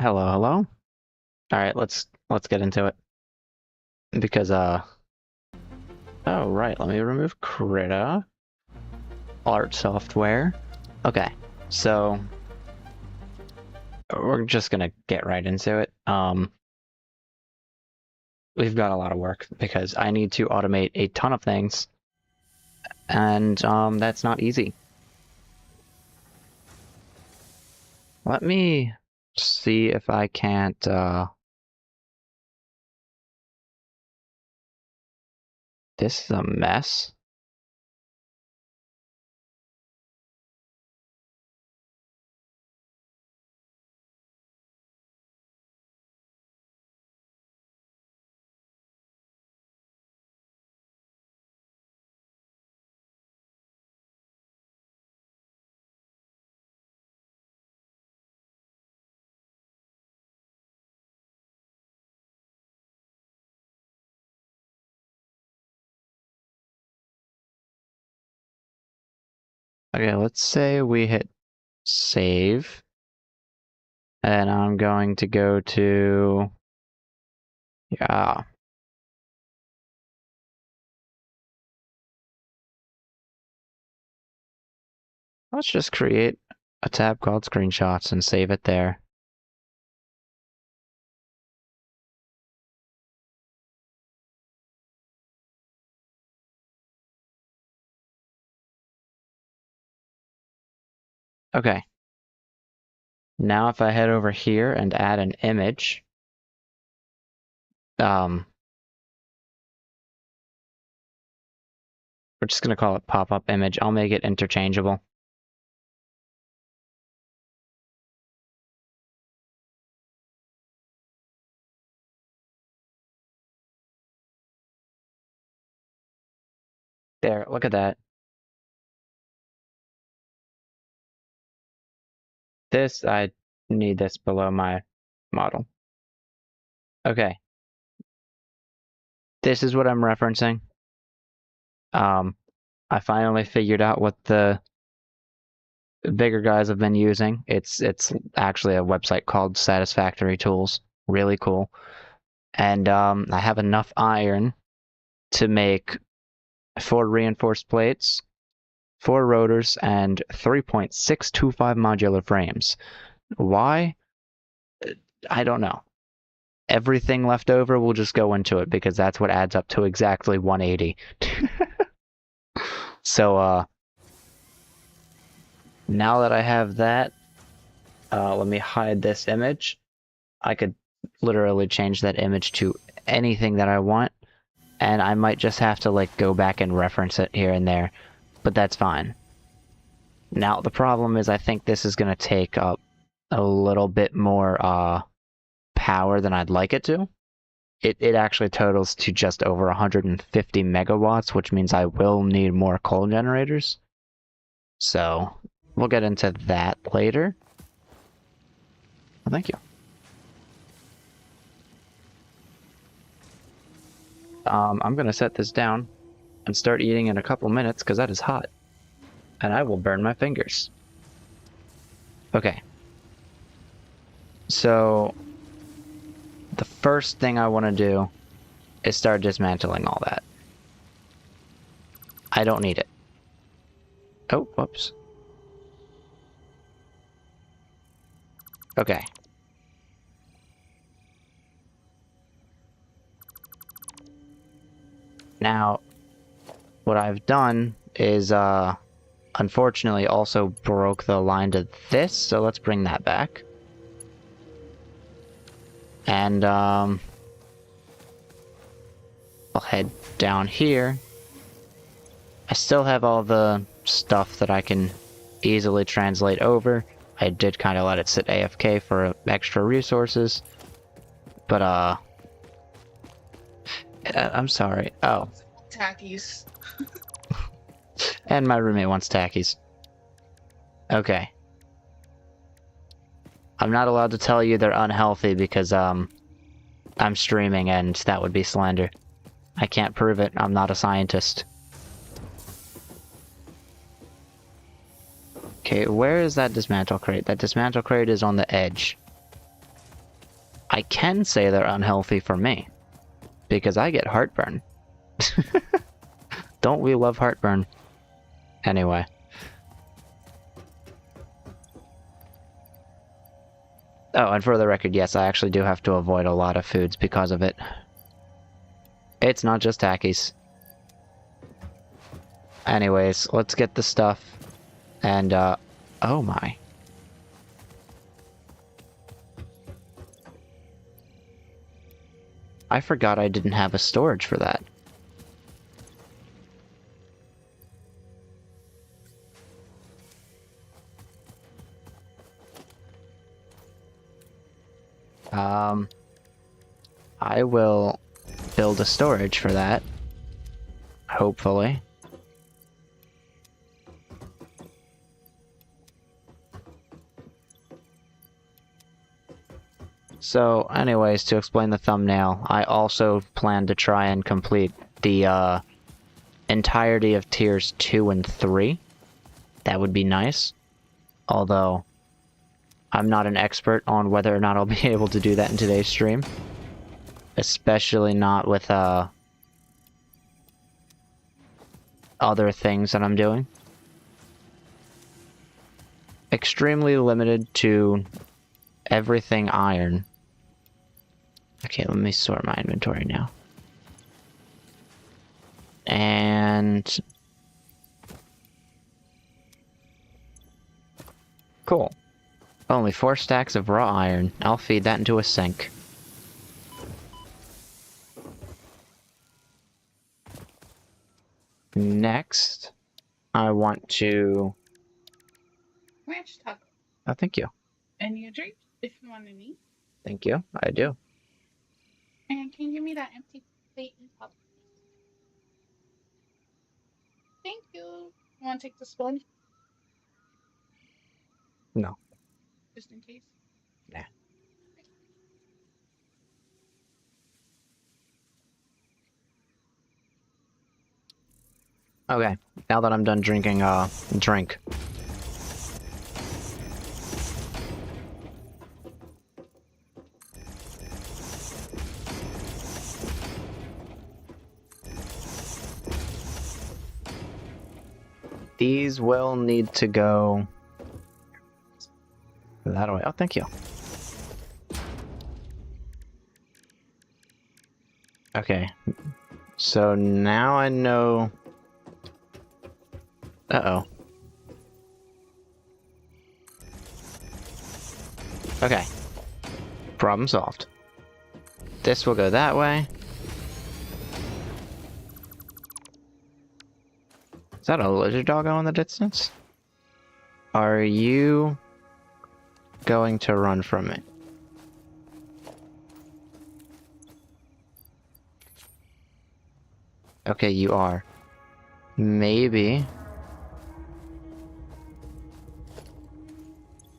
Hello, hello. All right, let's get into it. Because oh right, let me remove Krita art software. Okay, so we're just gonna get right into it. We've got a lot of work because I need to automate a ton of things, and that's not easy. Let me see if I can't this is a mess. Okay, let's say we hit save, and I'm going to go to yeah. Let's just create a tab called screenshots and save it there. Okay. Now if I head over here and add an image, we're just gonna call it pop-up image. I'll make it interchangeable. There, look at that. I need this below my model. Okay. This is what I'm referencing. I finally figured out what the bigger guys have been using. It's actually a website called Satisfactory Tools. Really cool. And I have enough iron to make 4 reinforced plates, 4 rotors, and 3.625 modular frames. Why? I don't know. Everything left over will just go into it because that's what adds up to exactly 180. So, now that I have that, let me hide this image. I could literally change that image to anything that I want, and I might just have to like go back and reference it here and there, but that's fine. Now, the problem is I think this is going to take up a little bit more power than I'd like it to. It actually totals to just over 150 megawatts, which means I will need more coal generators. So we'll get into that later. Well, thank you. I'm going to set this down and start eating in a couple minutes because that is hot. And I will burn my fingers. Okay. So the first thing I want to do is start dismantling all that. I don't need it. Oh, whoops. Okay. Now, what I've done is, unfortunately also broke the line to this, so let's bring that back. And, I'll head down here. I still have all the stuff that I can easily translate over. I did kind of let it sit AFK for extra resources. But, I'm sorry. Oh. Tackies. And my roommate wants tackies. Okay. I'm not allowed to tell you they're unhealthy because, I'm streaming and that would be slander. I can't prove it. I'm not a scientist. Okay, where is that dismantle crate? That dismantle crate is on the edge. I can say they're unhealthy for me. Because I get heartburn. Don't we love heartburn? Anyway. Oh, and for the record, yes, I actually do have to avoid a lot of foods because of it. It's not just Takis. Anyways, let's get the stuff. And, oh my. I forgot I didn't have a storage for that. I will build a storage for that. Hopefully. So, anyways, to explain the thumbnail, I also plan to try and complete the, entirety of tiers 2 and 3. That would be nice. Although, I'm not an expert on whether or not I'll be able to do that in today's stream. Especially not with, other things that I'm doing. Extremely limited to everything iron. Okay, let me sort my inventory now. And... cool. Only 4 stacks of raw iron. I'll feed that into a sink. Next, I want to... ranch taco. Oh, thank you. And you drink if you want any. Thank you. I do. And can you give me that empty plate and cup? Thank you. You want to take the spoon? No. Just in case. Nah. Okay, now that I'm done drinking, drink. These will need to go that way. Oh, thank you. Okay, so now I know... Uh-oh. Okay. Problem solved. This will go that way. Is that a lizard doggo in the distance? Are you going to run from it? Okay, you are. Maybe.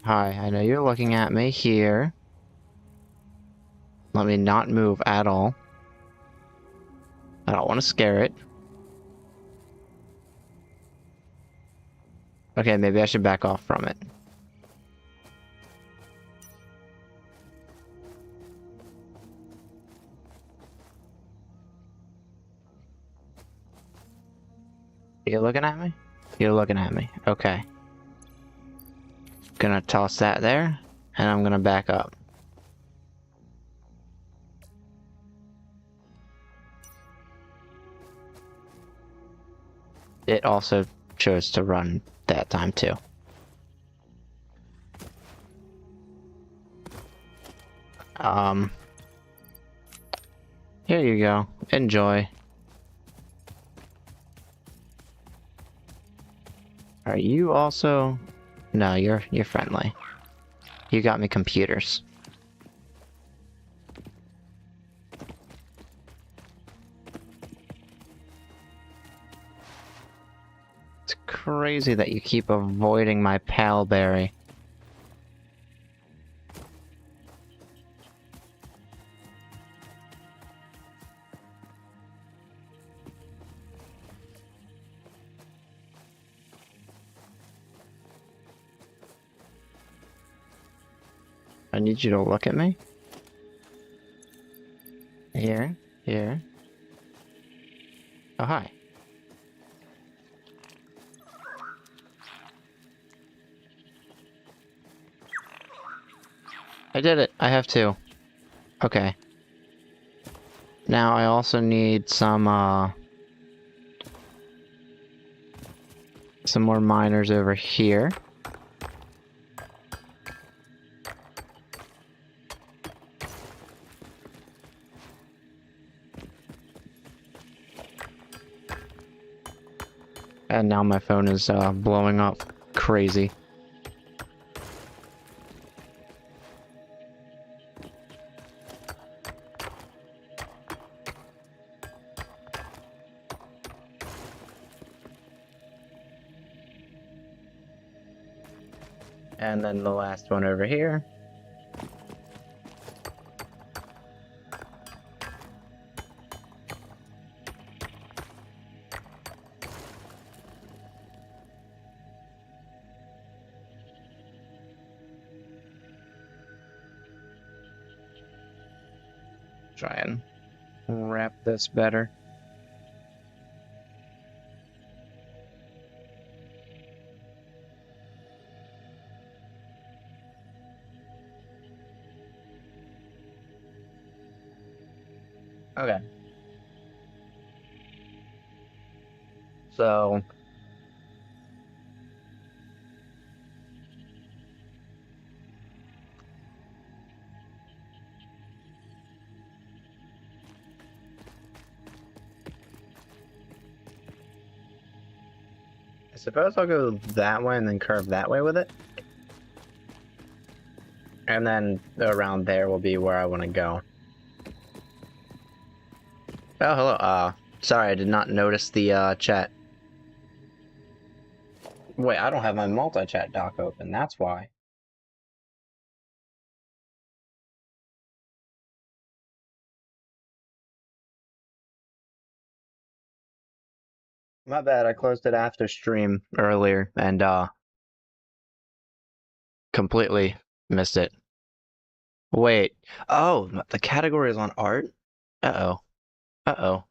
Hi, I know you're looking at me here. Let me not move at all. I don't want to scare it. Okay, maybe I should back off from it. You're looking at me? You're looking at me. Okay. Gonna toss that there, and I'm gonna back up. It also chose to run that time too. Here you go. Enjoy. Are you also... No, you're friendly. You got me computers. It's crazy that you keep avoiding my pal berry. I need you to look at me. I did it. I have two. Okay. Now I also need some more miners over here. And now my phone is blowing up crazy. And then the last one over here. Try and wrap this better. Okay. So I suppose I'll go that way and then curve that way with it. And then around there will be where I want to go. Oh, hello. Sorry, I did not notice the chat. Wait, I don't have my multi-chat dock open, that's why. My bad, I closed it after stream earlier and completely missed it. Wait. Oh, the category is on art? Uh-oh. Uh-oh.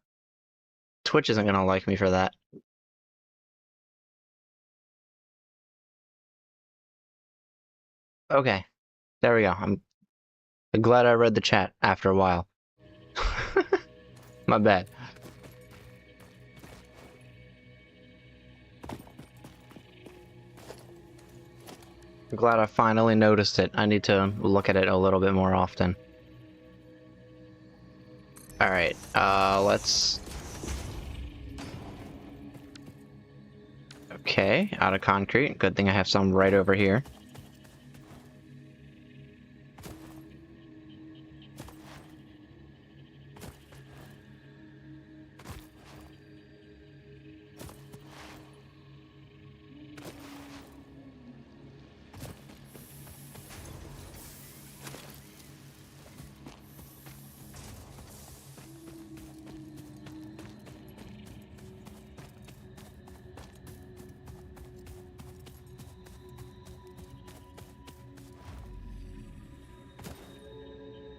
Twitch isn't gonna like me for that. Okay. There we go. I'm glad I read the chat after a while. My bad. I'm glad I finally noticed it. I need to look at it a little bit more often. Alright, let's... Okay, out of concrete. Good thing I have some right over here.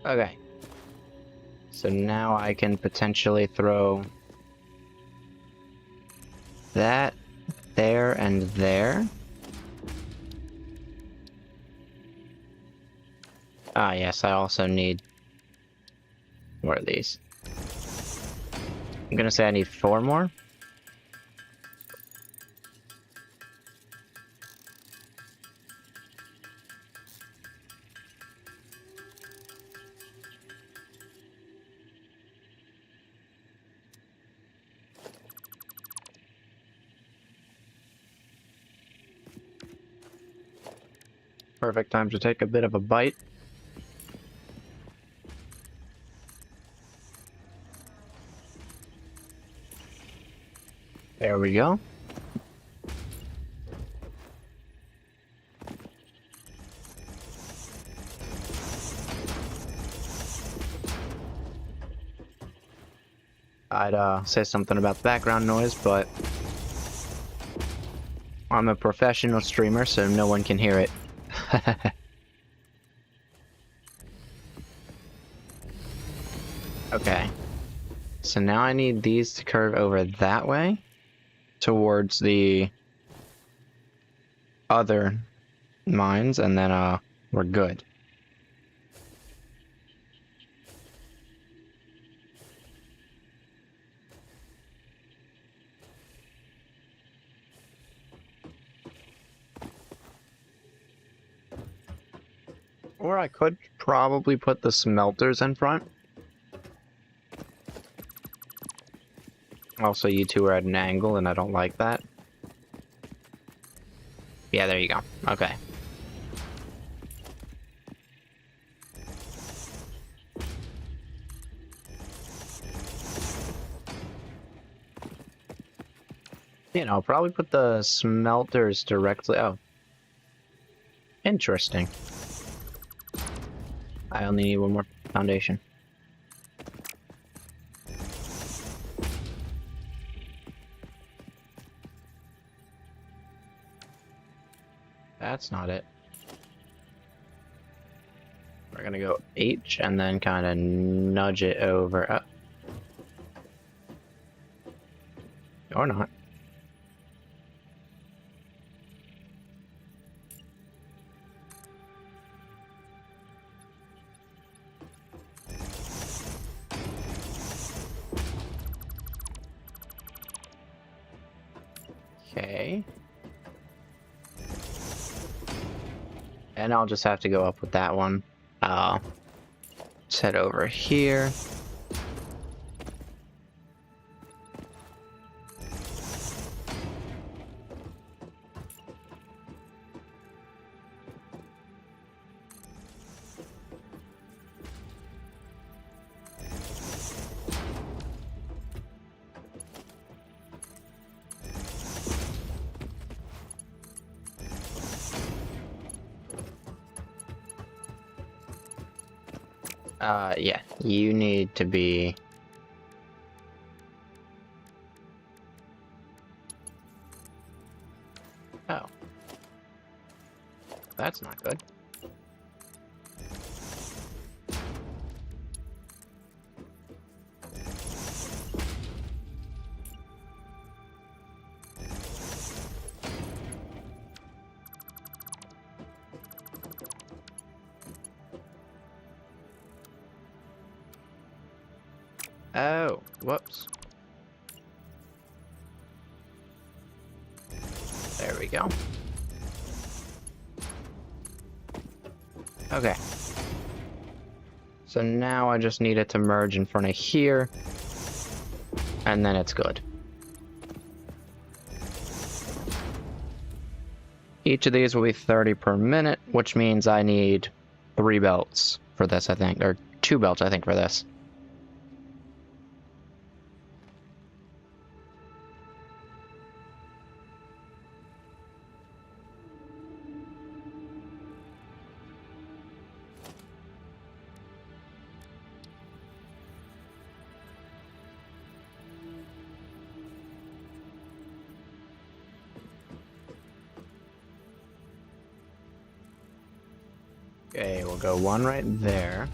Okay. So now I can potentially throw that there and there. Ah, yes, I also need more of these. I'm gonna say I need 4 more. Perfect time to take a bit of a bite. There we go. I'd say something about the background noise, but I'm a professional streamer, so no one can hear it. Okay. So now I need these to curve over that way towards the other mines, and then we're good. Or I could probably put the smelters in front. Also, you two are at an angle, and I don't like that. Yeah, there you go. Okay. You know, I'll probably put the smelters directly... Oh. Interesting. I only need one more foundation. That's not it. We're gonna go H and then kind of nudge it over. Or not. Okay. And I'll just have to go up with that one. Let's head over here. Yeah, you need to be... Oh. That's not good. Oh, whoops. There we go. Okay. So now I just need it to merge in front of here. And then it's good. Each of these will be 30 per minute, which means I need 3 belts for this, I think. Or 2 belts, I think, for this. Okay, we'll go 1 right there.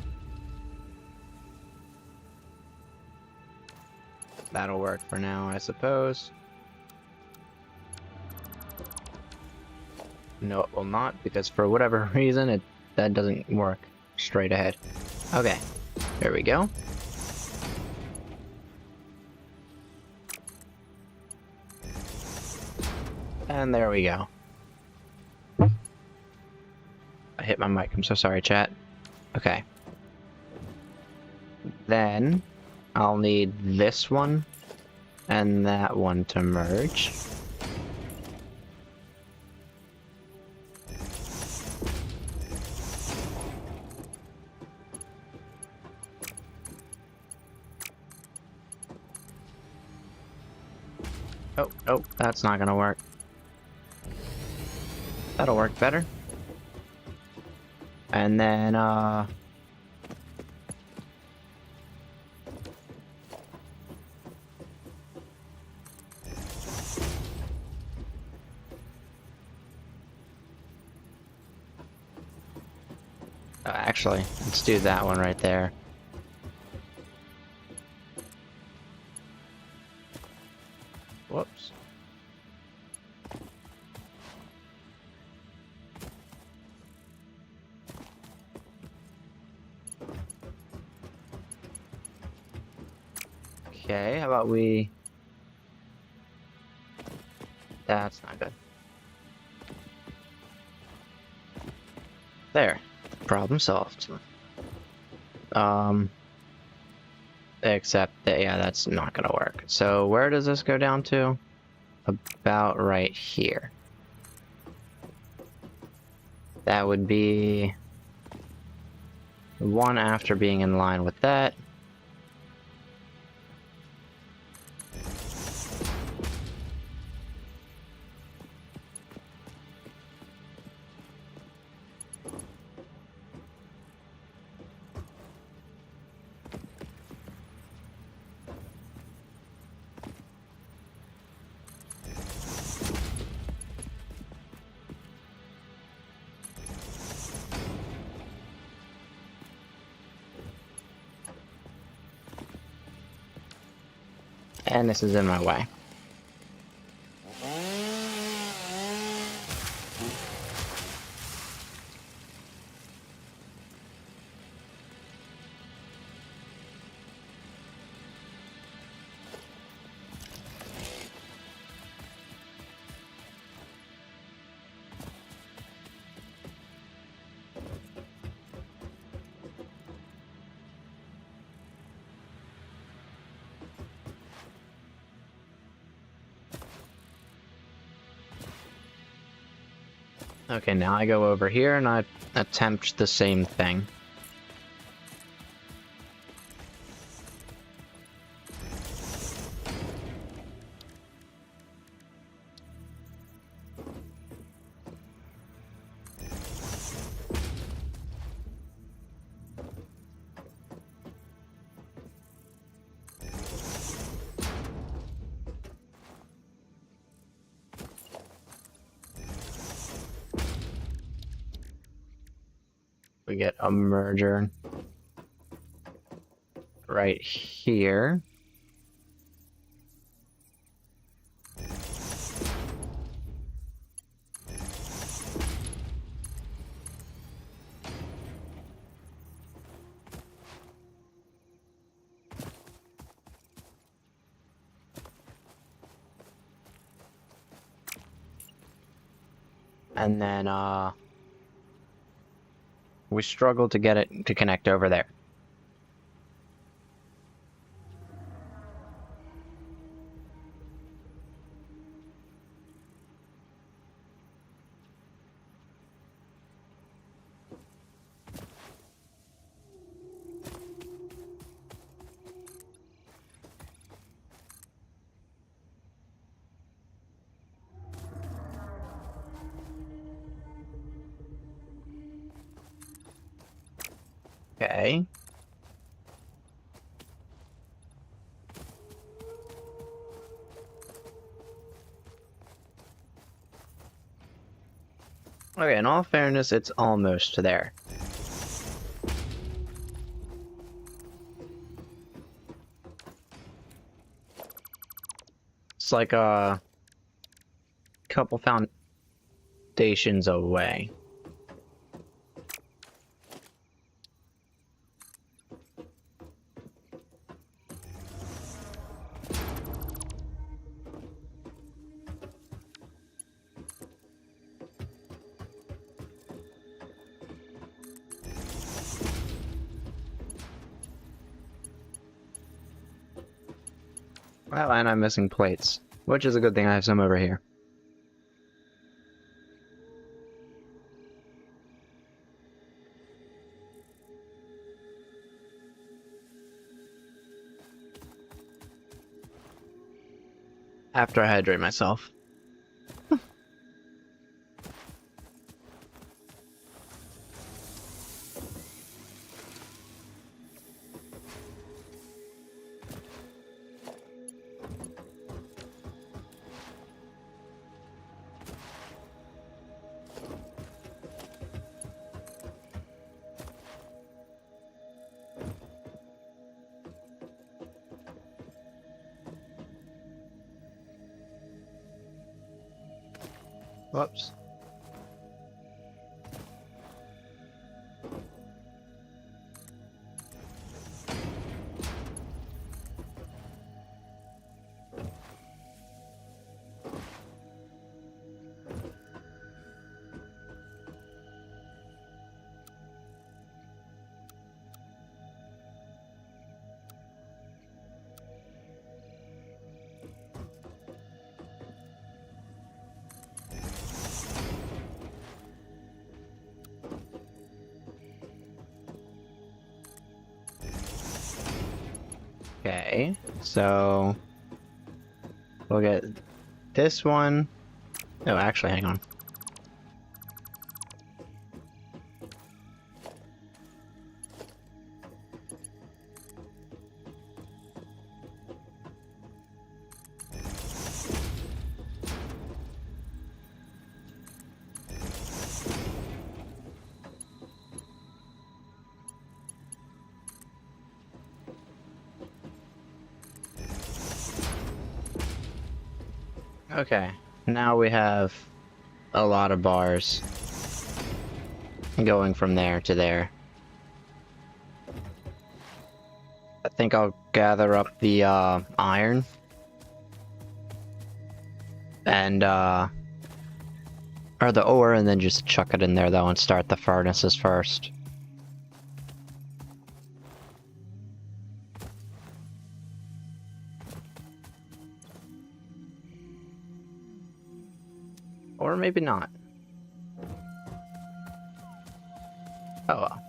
That'll work for now, I suppose. No, it will not, because for whatever reason, that doesn't work straight ahead. Okay, there we go. And there we go. I hit my mic, I'm so sorry, chat. Okay. Then, I'll need this one and that one to merge. Oh, that's not gonna work. That'll work better. And then, actually, let's do that one right there. Whoops. Okay, how about we... That's not good. There. Problem solved. Except that, yeah, that's not gonna work. So where does this go down to? About right here. That would be one after being in line with that. And this is in my way. Okay, now I go over here and I attempt the same thing. We get a merger right here. And then, we struggle to get it to connect over there. Okay. Okay, in all fairness, it's almost there. It's like a couple foundations away. Well, and I'm missing plates, which is a good thing I have some over here. After I hydrate myself. Whoops. Okay, so we'll get this one. Oh, actually, hang on. Okay, now we have a lot of bars going from there to there. I think I'll gather up the iron and or the ore, and then just chuck it in there though and start the furnaces first. Or maybe not. Oh well.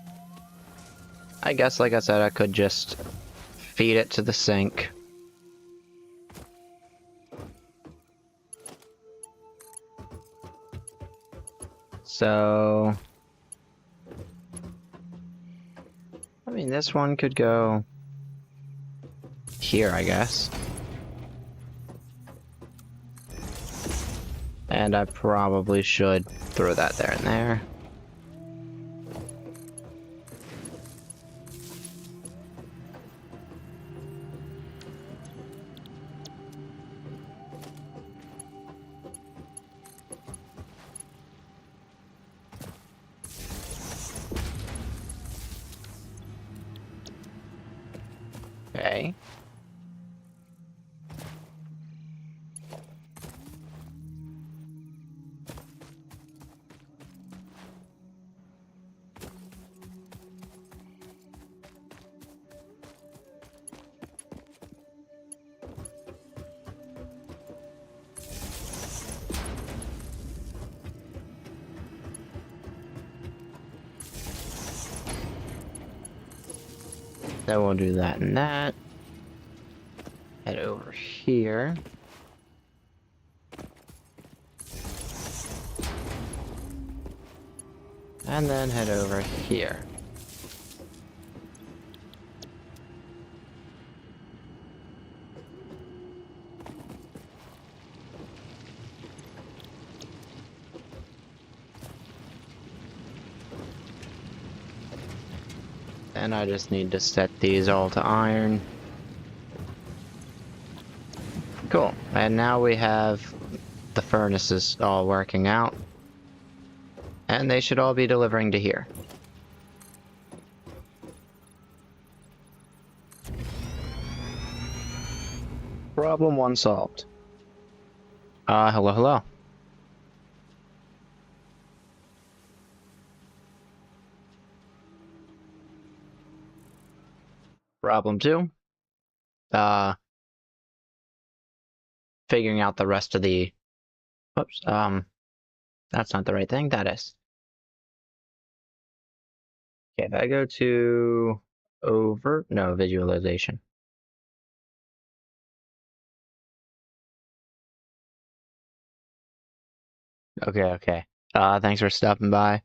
I guess, like I said, I could just feed it to the sink. So... I mean, this one could go here, I guess. And I probably should throw that there and there. Okay. Then we'll do that and that. Head over here. And then head over here. And I just need to set these all to iron. Cool. And now we have the furnaces all working out. And they should all be delivering to here. Problem one solved. Hello, hello. Problem two. Figuring out the rest of the... Whoops, that's not the right thing, that is. Okay, if I go to... No, visualization. Okay. Thanks for stopping by.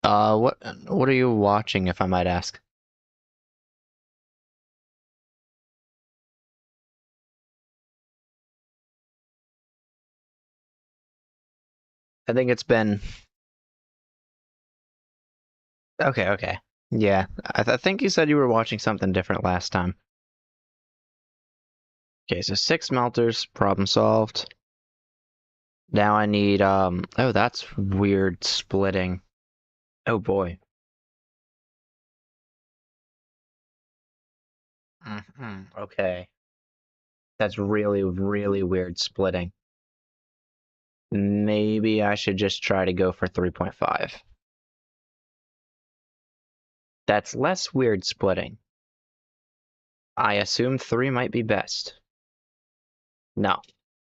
What are you watching, if I might ask? I think it's been... Okay. Yeah, I think you said you were watching something different last time. Okay, so 6 smelters, problem solved. Now I need, oh, that's weird splitting. Oh boy. Okay. That's really, really weird splitting. Maybe I should just try to go for 3.5. That's less weird splitting. I assume 3 might be best. No,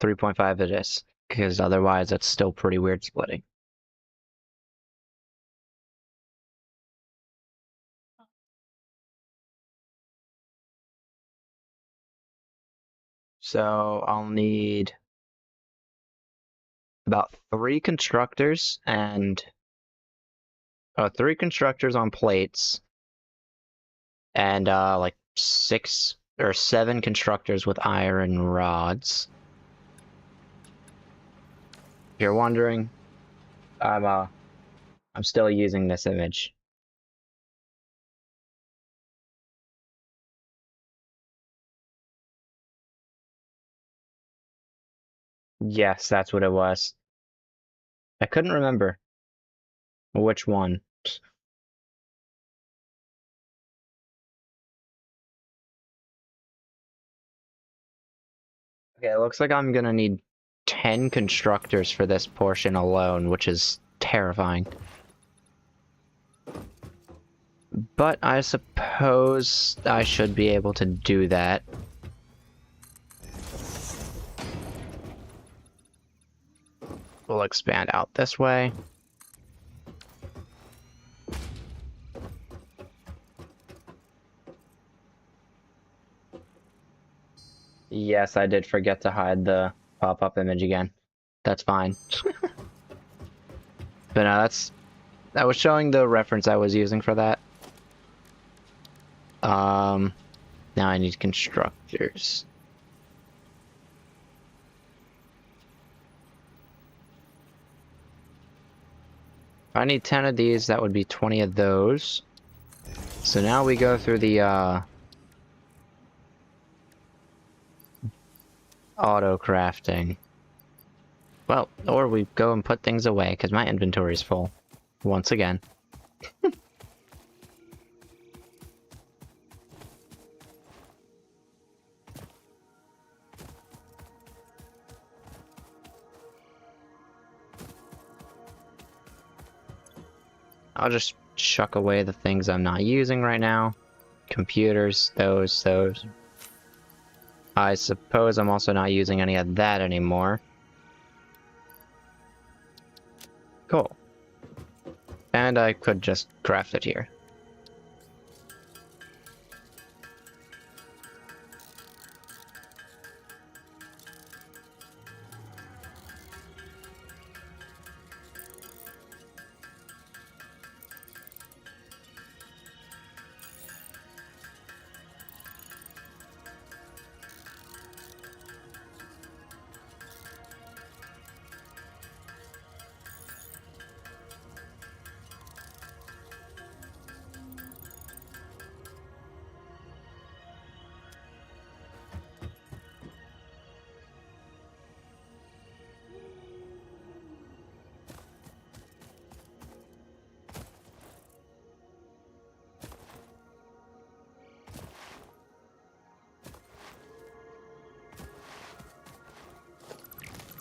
3.5 it is, because otherwise it's still pretty weird splitting. So I'll need about 3 constructors and 3 constructors on plates and like 6 or 7 constructors with iron rods. If you're wondering, I'm still using this image. Yes, that's what it was. I couldn't remember which one. Okay, it looks like I'm gonna need 10 constructors for this portion alone, which is terrifying. But I suppose I should be able to do that. We'll expand out this way. Yes, I did forget to hide the pop-up image again. That's fine. But no, I was showing the reference I was using for that. Now I need constructors. If I need 10 of these, that would be 20 of those. So now we go through the auto crafting. Well, or we go and put things away because my inventory is full. Once again. I'll just chuck away the things I'm not using right now. Computers, those. I suppose I'm also not using any of that anymore. Cool. And I could just craft it here.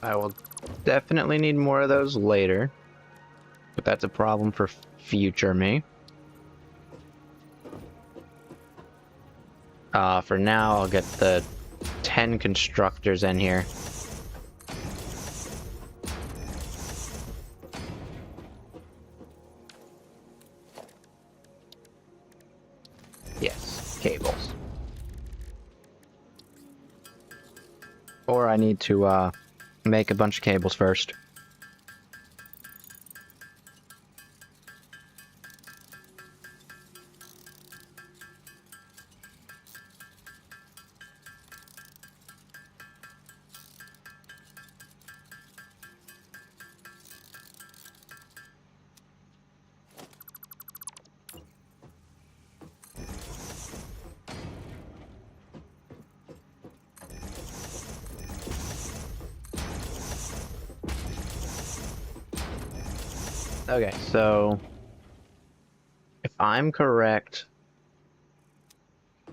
I will definitely need more of those later, but that's a problem for future me. For now, I'll get the 10 constructors in here. Yes, cables. Or I need to, make a bunch of cables first. Okay, so if I'm correct,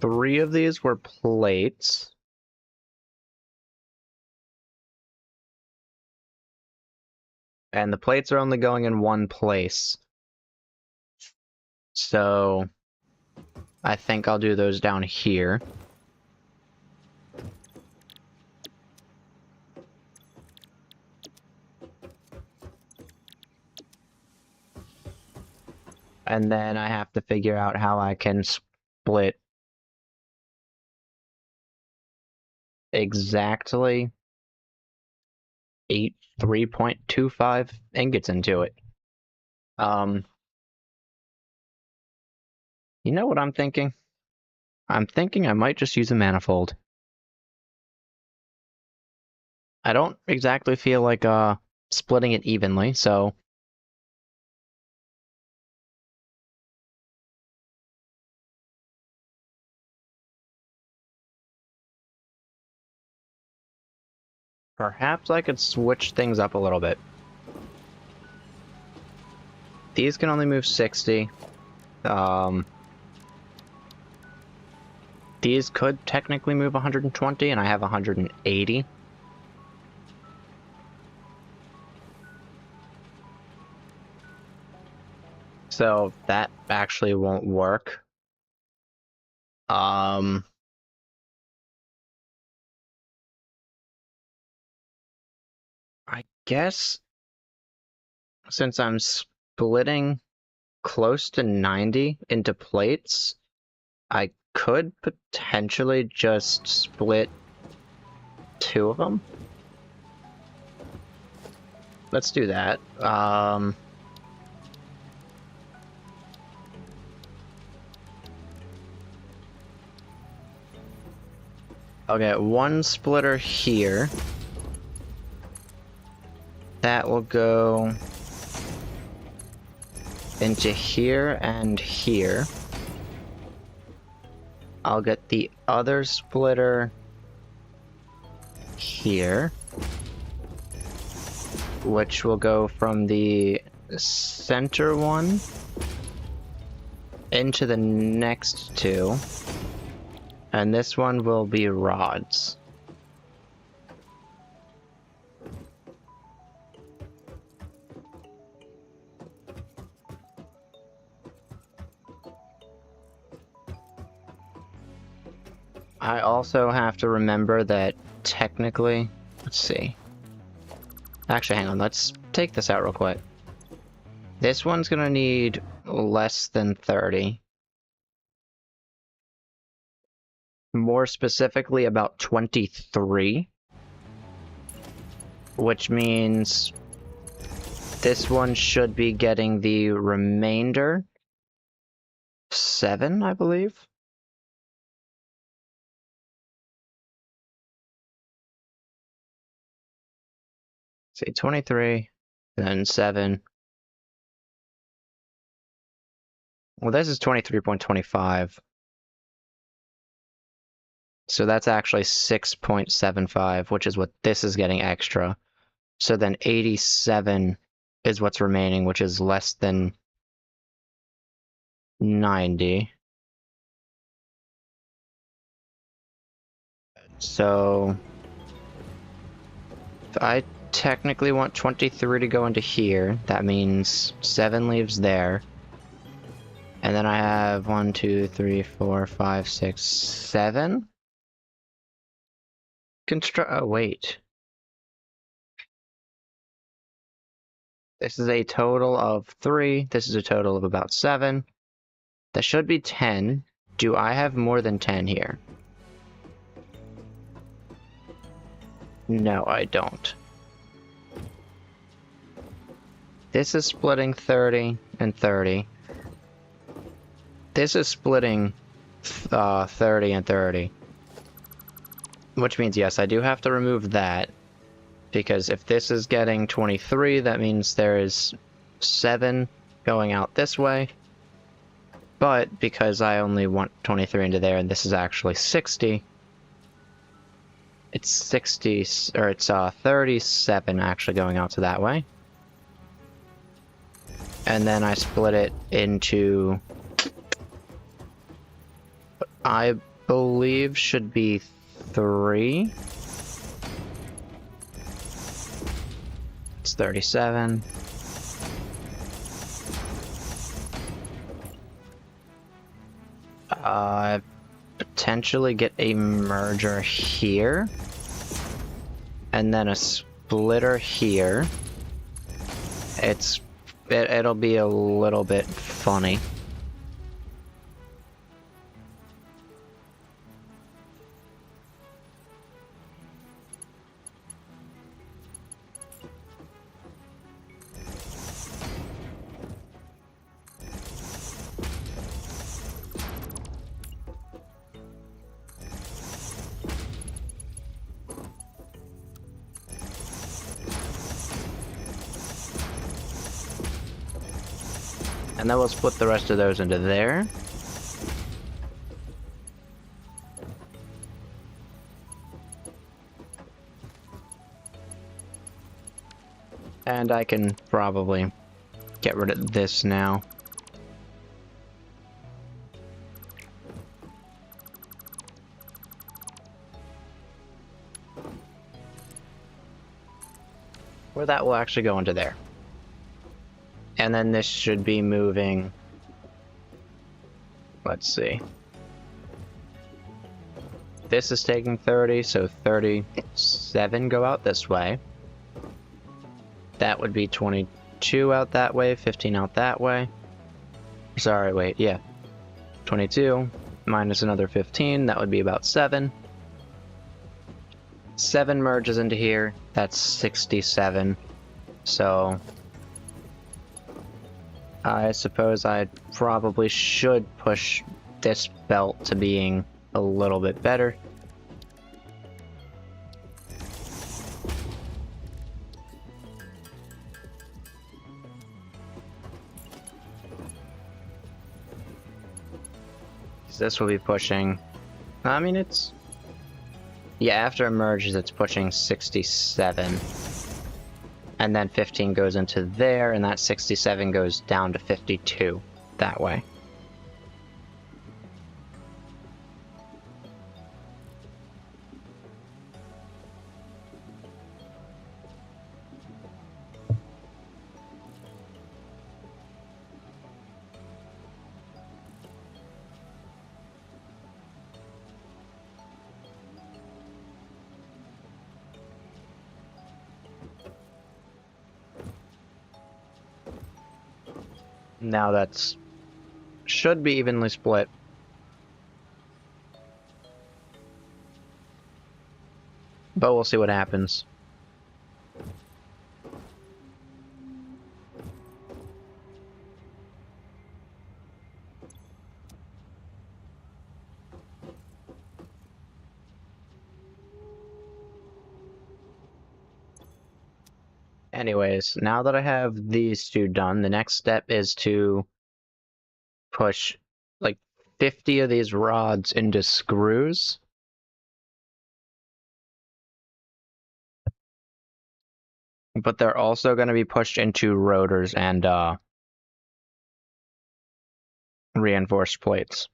3 of these were plates. And the plates are only going in one place. So I think I'll do those down here. And then I have to figure out how I can split exactly 3.25 ingots into it. You know what I'm thinking? I'm thinking I might just use a manifold. I don't exactly feel like splitting it evenly, so perhaps I could switch things up a little bit. These can only move 60. These could technically move 120, and I have 180. So that actually won't work. I guess since I'm splitting close to 90 into plates, I could potentially just split 2 of them. Let's do that. I'll get 1 splitter here. That will go into here and here. I'll get the other splitter here, which will go from the center one into the next 2, and this one will be rods. I also have to remember that technically, let's see. Actually, hang on, let's take this out real quick. This one's gonna need less than 30. More specifically, about 23. Which means this one should be getting the remainder 7, I believe. Say 23, then 7. Well, this is 23.25. So that's actually 6.75, which is what this is getting extra. So then 87 is what's remaining, which is less than 90. So if I technically want 23 to go into here, that means 7 leaves there. And then I have 1, 2, 3, 4, 5, 6, 7. Oh, wait. This is a total of 3. This is a total of about 7. That should be 10. Do I have more than 10 here? No, I don't. This is splitting 30 and 30. This is splitting 30 and 30. Which means, yes, I do have to remove that. Because if this is getting 23, that means there is 7 going out this way. But because I only want 23 into there, and this is actually 60, it's 60, or it's 37 actually going out to that way. And then I split it into, I believe should be 3. It's 37. Potentially get a merger here. And then a splitter here. It'll be a little bit funny. And then we'll split the rest of those into there. And I can probably get rid of this now. Or that will actually go into there. And then this should be moving. Let's see. This is taking 30, so 37 go out this way. That would be 22 out that way, 15 out that way. Sorry, wait, yeah. 22 minus another 15, that would be about 7. 7 merges into here, that's 67. So I suppose I probably should push this belt to being a little bit better. This will be pushing, I mean, it's, yeah, after it merges, it's pushing 67. And then 15 goes into there, and that 67 goes down to 52 that way. Now that's should be evenly split. But we'll see what happens. Anyways, now that I have these two done, the next step is to push like 50 of these rods into screws. But they're also going to be pushed into rotors and reinforced plates.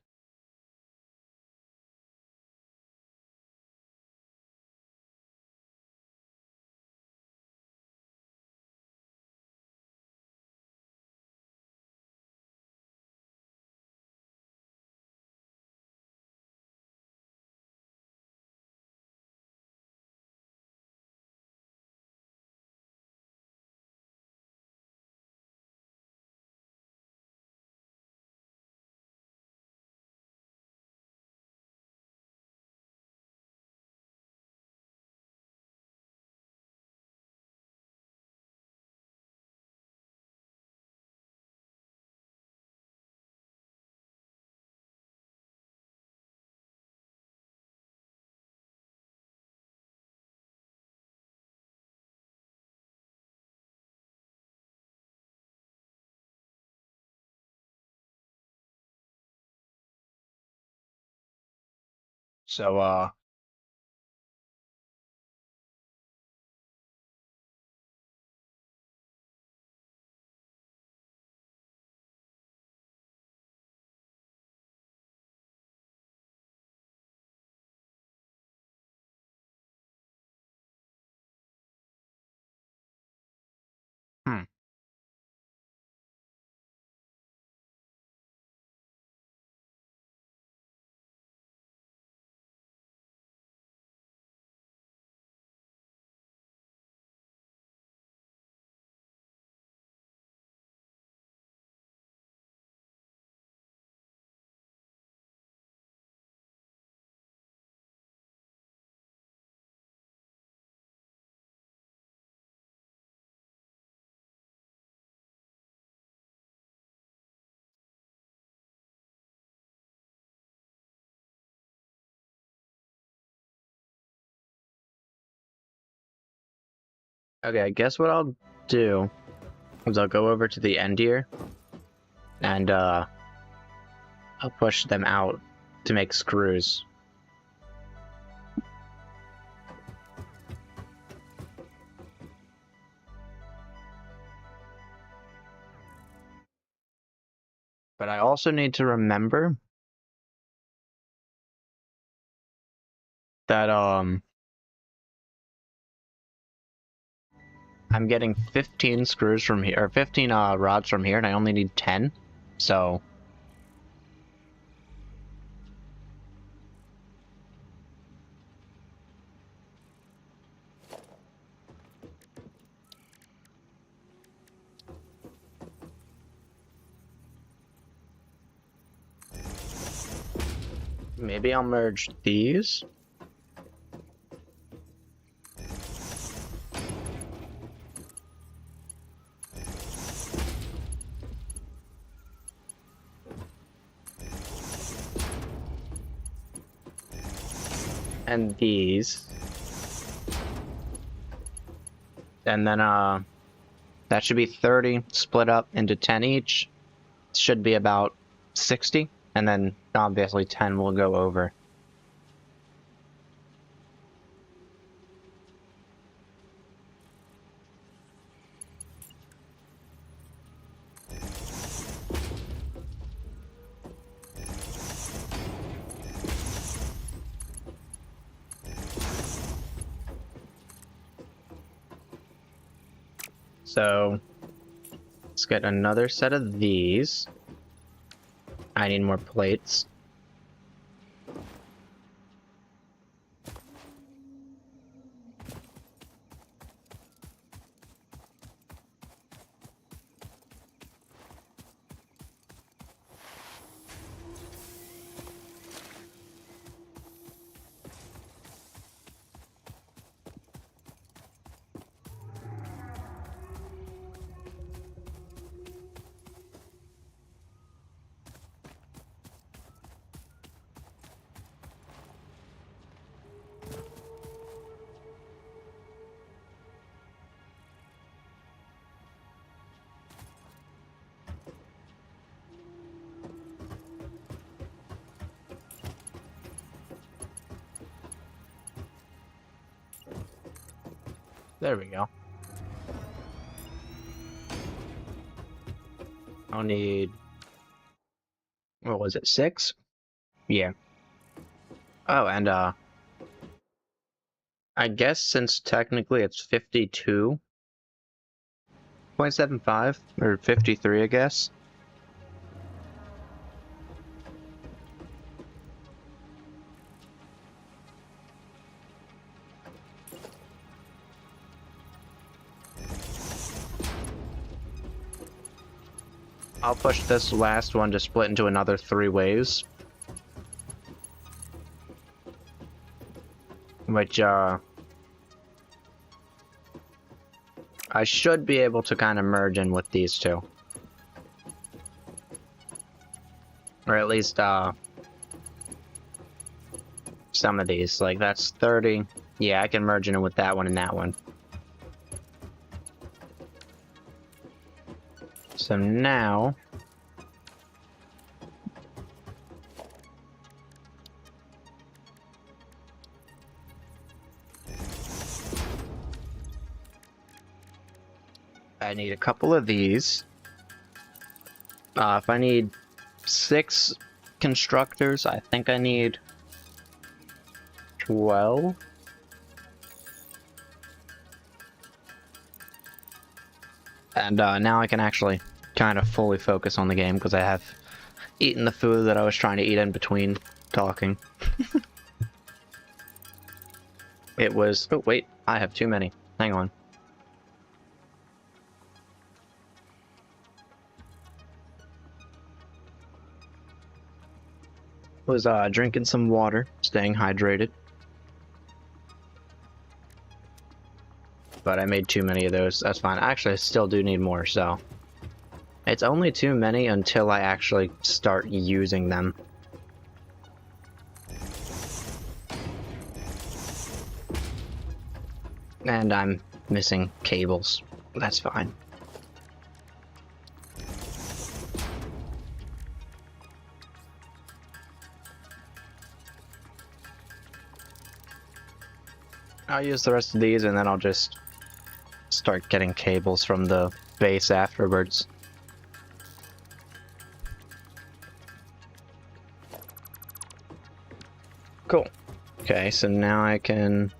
So, hmm. Okay, I guess what I'll do is I'll go over to the end here. And I'll push them out to make screws. But I also need to remember that I'm getting 15 screws from here, or 15 rods from here, and I only need 10. So maybe I'll merge these. And these. And then that should be 30 split up into 10 each. Should be about 60, and then obviously 10 will go over. So let's get another set of these. I need more plates. There we go. I'll need, what was it, 6? Yeah. Oh, and I guess since technically it's 52.75 or 53, I guess. I'll push this last one to split into another 3 ways. Which, I should be able to kind of merge in with these two. Or at least, some of these. Like, that's 30. Yeah, I can merge in with that one and that one. So now... I need a couple of these. If I need 6 constructors, I think I need 12. And now I can actually kind of fully focus on the game because I have eaten the food that I was trying to eat in between talking. It was... Oh, wait. I have too many. Hang on. Was drinking some water, staying hydrated. But I made too many of those. That's fine. Actually, I still do need more, so... It's only too many until I actually start using them. And I'm missing cables. That's fine. I'll use the rest of these and then I'll just start getting cables from the base afterwards. Cool. Okay, so now I can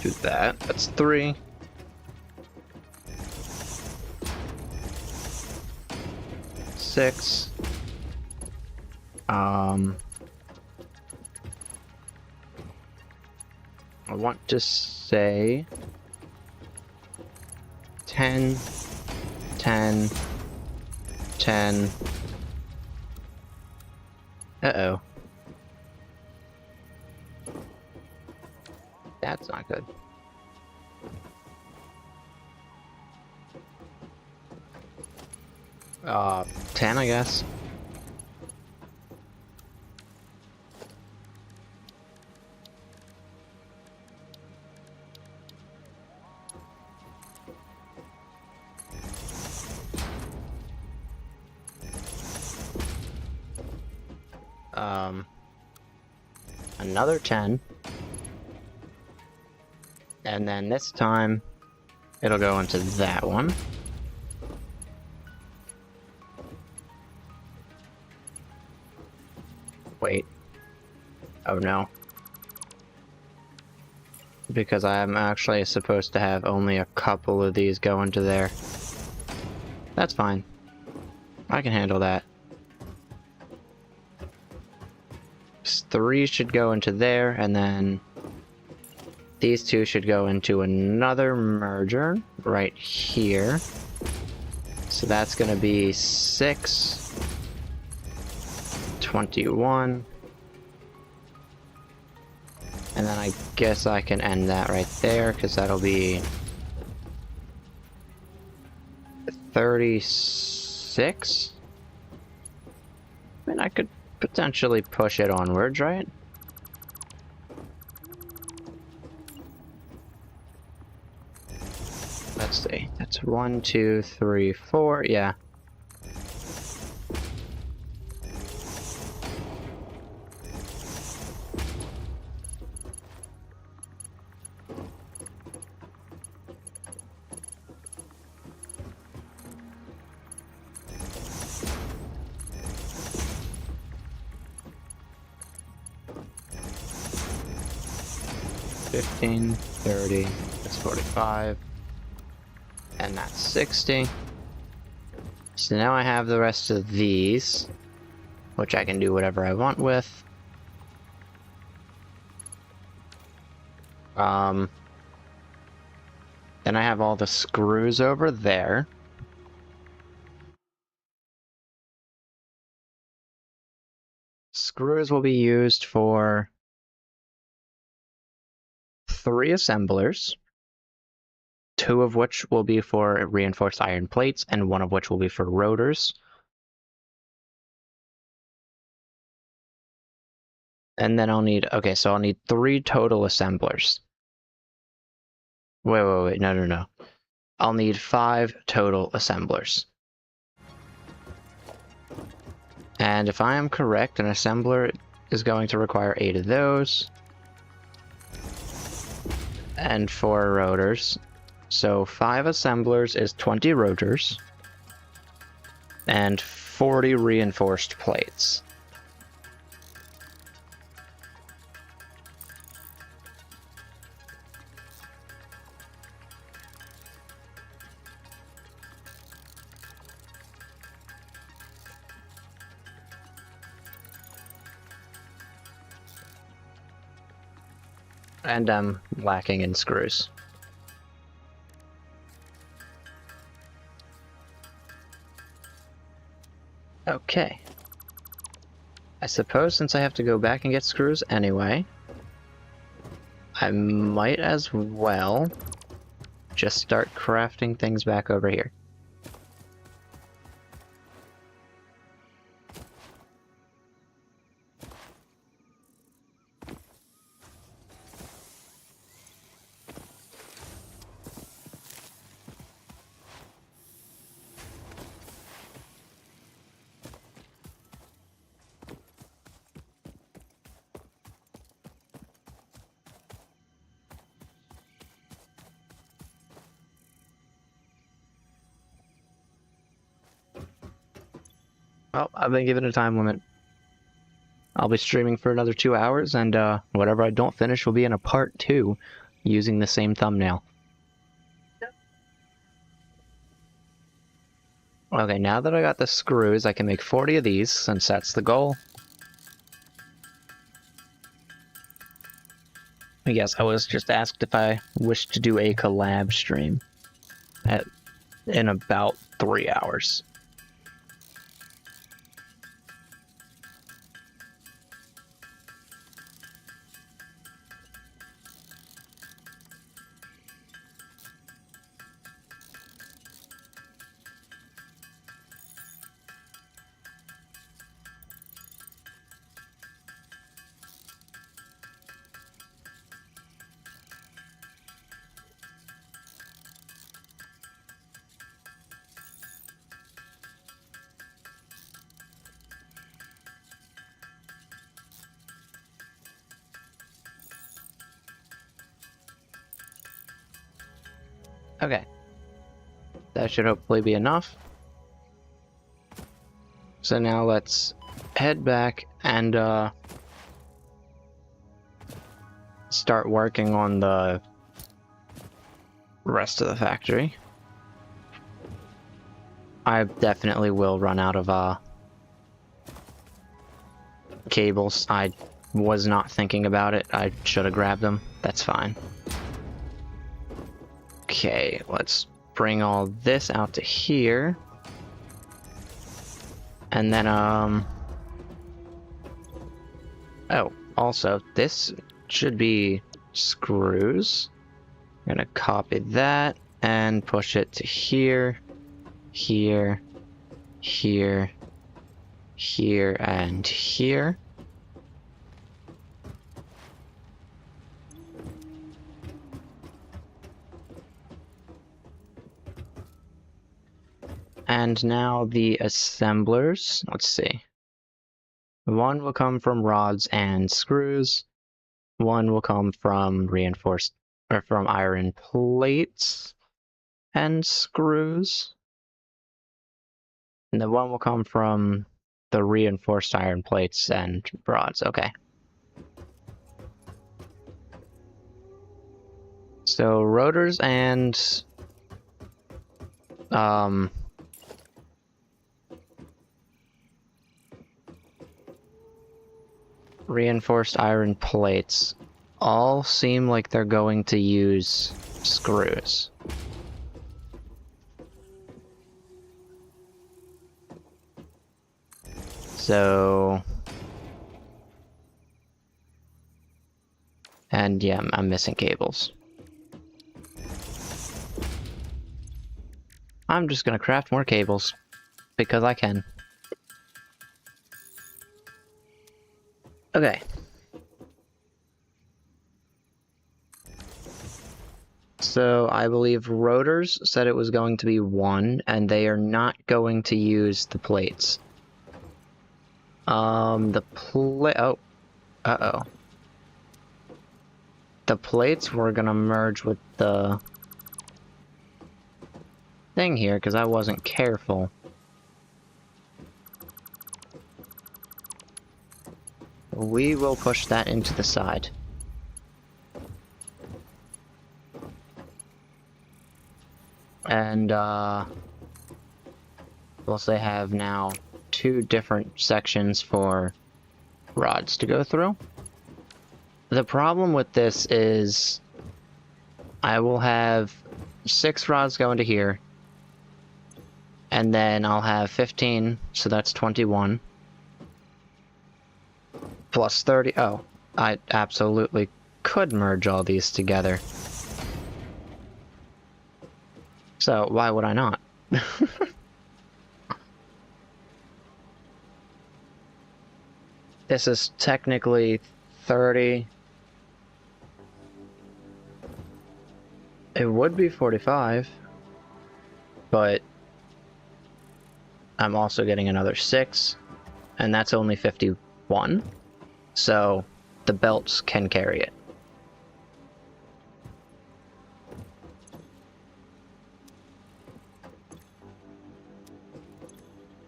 do that. That's 3. Six. I want to say 10, 10, 10. Uh-oh. That's not good. Uh, 10, I guess. Another 10. And then this time, it'll go into that one. Wait. Oh no. Because I am actually supposed to have only a couple of these go into there. That's fine. I can handle that. 3 should go into there, and then these 2 should go into another merger right here. So that's going to be 6, 21. And then I guess I can end that right there, because that'll be 36? I mean, I could potentially push it onwards, right? Let's see. That's 1, 2, 3, 4. Yeah. $15, $30, that's $45, and that's $60. So now I have the rest of these, which I can do whatever I want with. Then I have all the screws over there. Screws will be used for 3 assemblers, 2 of which will be for reinforced iron plates, and 1 of which will be for rotors. And then I'll need, okay, so I'll need 3 total assemblers. Wait, no. I'll need 5 total assemblers. And if I am correct, an assembler is going to require 8 of those. And 4 rotors. So 5 assemblers is 20 rotors. And 40 reinforced plates. And I'm lacking in screws. Okay. I suppose since I have to go back and get screws anyway, I might as well just start crafting things back over here. Well, I've been given a time limit. I'll be streaming for another 2 hours, and whatever I don't finish will be in a part 2 using the same thumbnail. Okay, now that I got the screws, I can make 40 of these, since that's the goal. Yes, I was just asked if I wish to do a collab stream in about 3 hours. Okay. That should hopefully be enough. So now let's head back and start working on the rest of the factory. I definitely will run out of cables. I was not thinking about it. I should have grabbed them. That's fine. Okay, let's bring all this out to here. And then, oh, also, this should be screws. I'm gonna copy that and push it to here, here, here, here, and here. And now the assemblers, let's see. One will come from rods and screws. One will come from reinforced, or from iron plates and screws. And the one will come from the reinforced iron plates and rods. Okay. So rotors and reinforced iron plates all seem like they're going to use screws. So, and yeah, I'm missing cables. I'm just gonna craft more cables because I can. Okay. So I believe rotors said it was going to be 1, and they are not going to use the plates. The plates were gonna merge with the thing here because I wasn't careful. We will push that into the side. And, plus they have now 2 different sections for rods to go through. The problem with this is I will have 6 rods going to here, and then I'll have 15, so that's 21. Plus 30. Oh, I absolutely could merge all these together. So why would I not? This is technically 30. It would be 45, but I'm also getting another 6, and that's only 51. So the belts can carry it.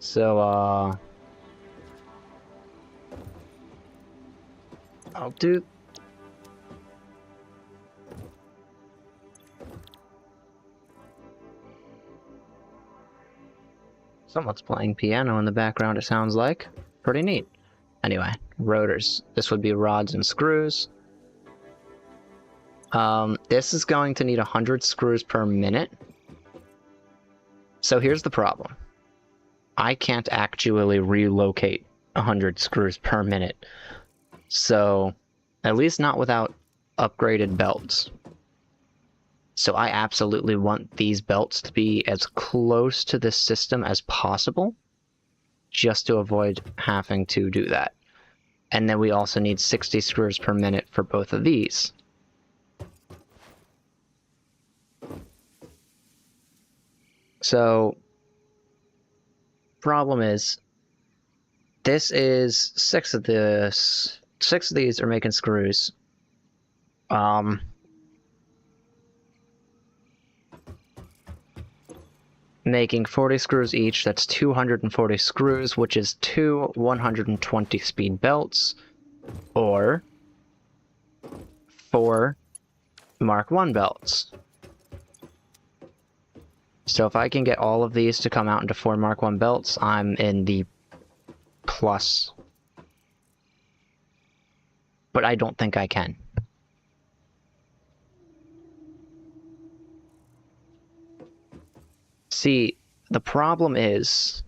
So, I'll do... Someone's playing piano in the background, it sounds like. Pretty neat. Anyway, rotors. This would be rods and screws. This is going to need 100 screws per minute. So here's the problem. I can't actually relocate 100 screws per minute. So, at least not without upgraded belts. So I absolutely want these belts to be as close to this system as possible, just to avoid having to do that. And then we also need 60 screws per minute for both of these. So, problem is, this is 6 of this. 6 of these are making screws. Making 40 screws each, that's 240 screws, which is 2 120 speed belts, or 4 Mark 1 belts. So if I can get all of these to come out into 4 Mark 1 belts, I'm in the plus. But I don't think I can. See, the problem is...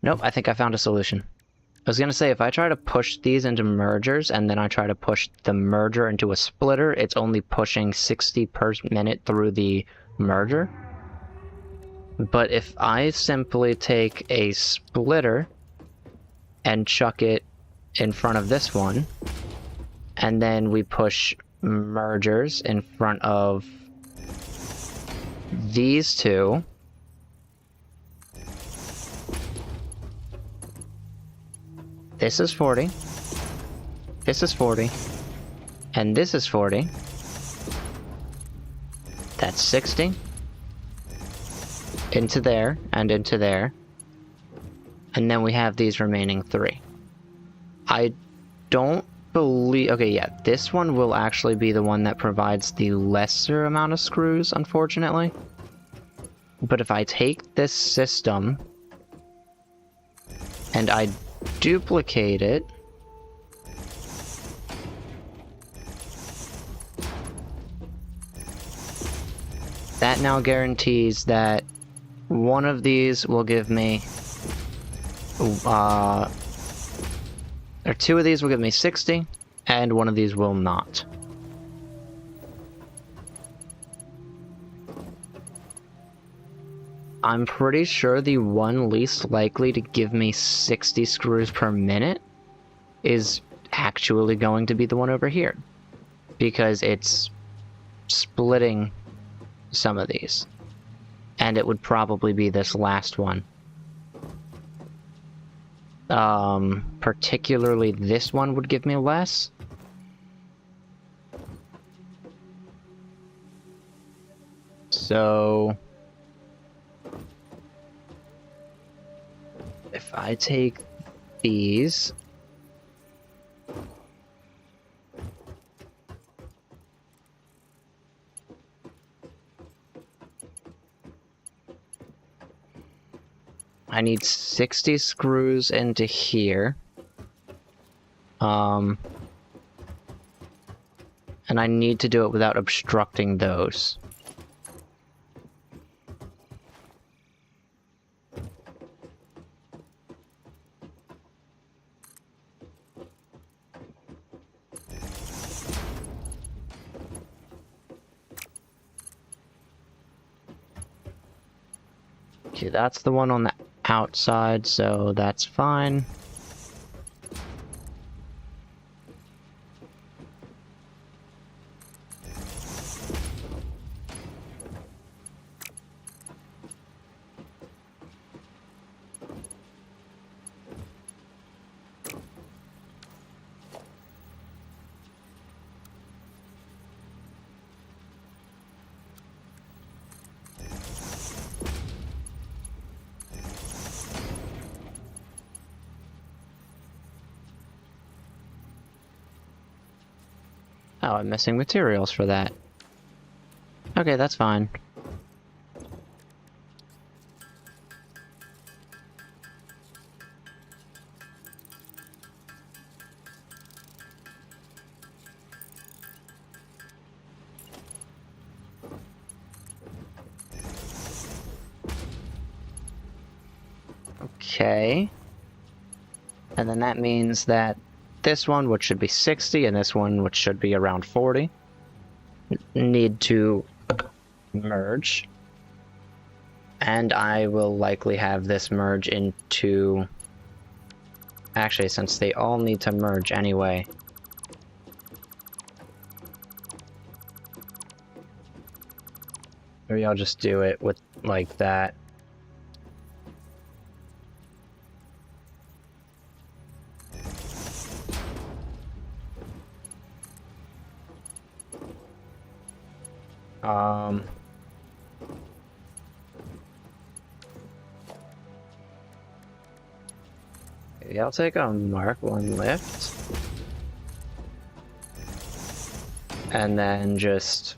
Nope, I think I found a solution. I was gonna say, if I try to push these into mergers, and then I try to push the merger into a splitter, it's only pushing 60 per minute through the merger. But if I simply take a splitter and chuck it in front of this one, and then we push mergers in front of these two, this is 40, this is 40, and this is 40, that's 60, into there, and into there, and then we have these remaining 3. I don't believe... Okay, yeah, this one will actually be the one that provides the lesser amount of screws, unfortunately. But if I take this system and I duplicate it, that now guarantees that one of these will give me or 2 of these will give me 60, and one of these will not. I'm pretty sure the one least likely to give me 60 screws per minute is actually going to be the one over here, because it's splitting some of these, and it would probably be this last one. Particularly this one would give me less. So if I take these, I need 60 screws into here. And I need to do it without obstructing those. Okay, that's the one on the outside, so that's fine. Oh, I'm missing materials for that. Okay, that's fine. Okay. And then that means that this one, which should be 60, and this one, which should be around 40, need to merge. And I will likely have this merge into... Actually, since they all need to merge anyway... Maybe I'll just do it with, like, that. Maybe I'll take a Mark 1 lift. And then just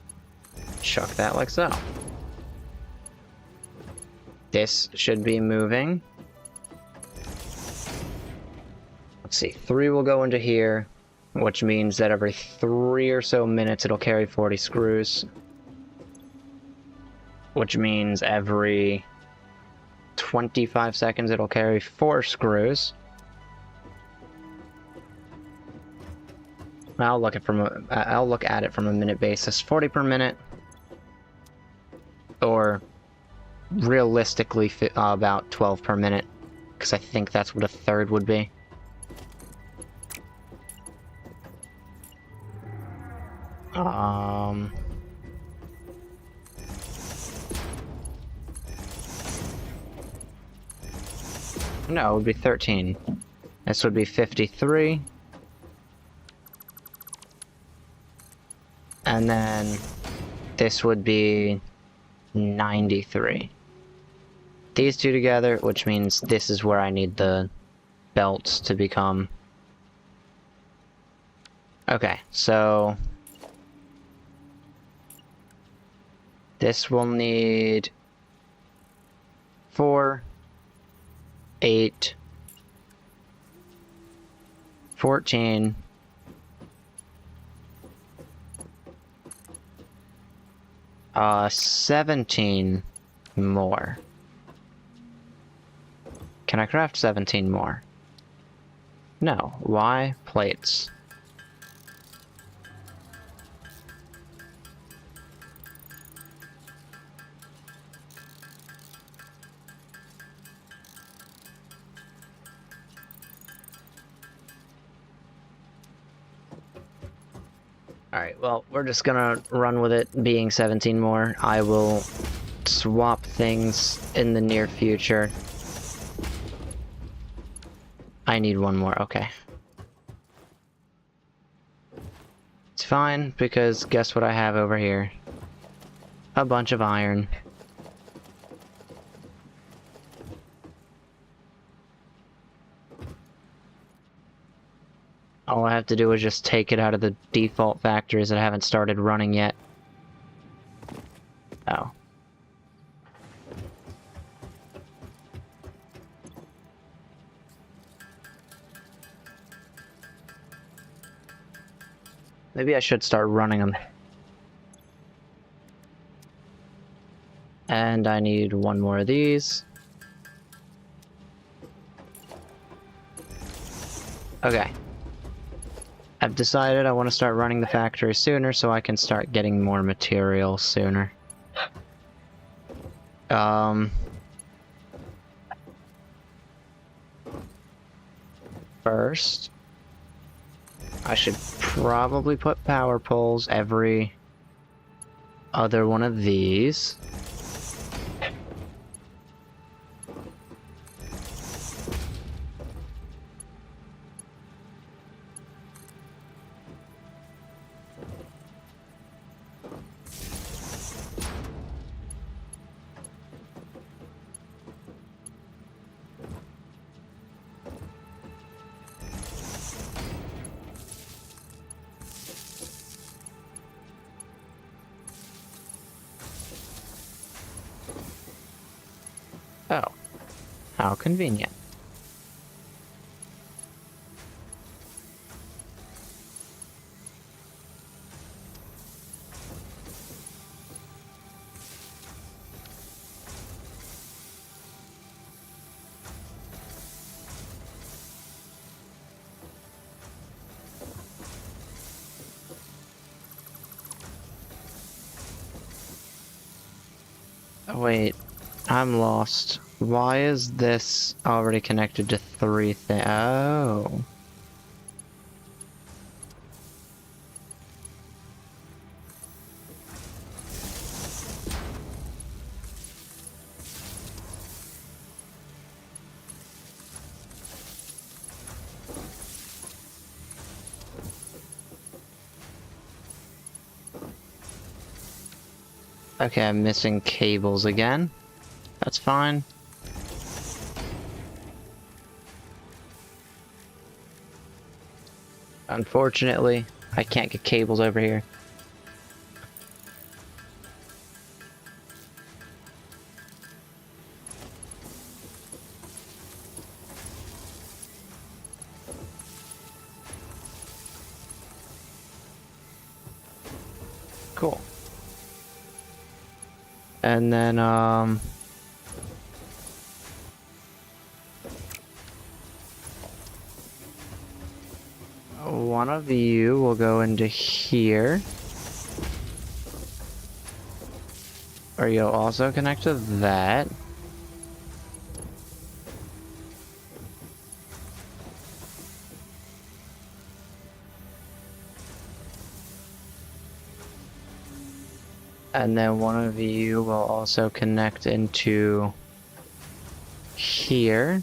chuck that like so. This should be moving. Let's see, 3 will go into here, which means that every 3 or so minutes it'll carry 40 screws. Which means every 25 seconds it'll carry 4 screws. I'll look at it from a minute basis, 40 per minute, or realistically about 12 per minute, because I think that's what a third would be. No, it would be 13. This would be 53. And then this would be 93. These two together, which means this is where I need the belts to become. Okay, so this will need 4, 8, 14, 17 more. Can I craft 17 more? No. Why? Plates. Alright, well, we're just gonna run with it being 17 more. I will swap things in the near future. I need 1 more, okay. It's fine, because guess what I have over here? A bunch of iron. All I have to do is just take it out of the default factories that haven't started running yet. Oh. Maybe I should start running them. And I need 1 more of these. Okay. I've decided I want to start running the factory sooner so I can start getting more material sooner. First, I should probably put power poles every other one of these. Oh, how convenient. Wait, I'm lost. Why is this already connected to 3 things? Oh. Okay, I'm missing cables again. That's fine. Unfortunately, I can't get cables over here. Cool. And then, one of you will go into here. Or you'll also connect to that. And then one of you will also connect into here.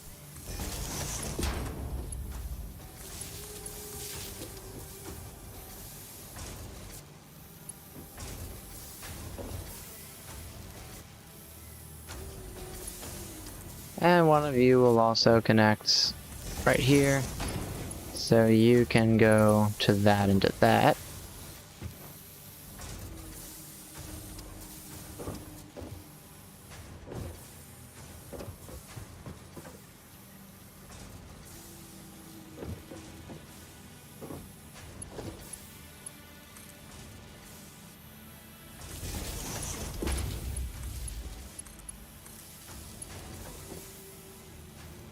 And one of you will also connect right here. So you can go to that and to that.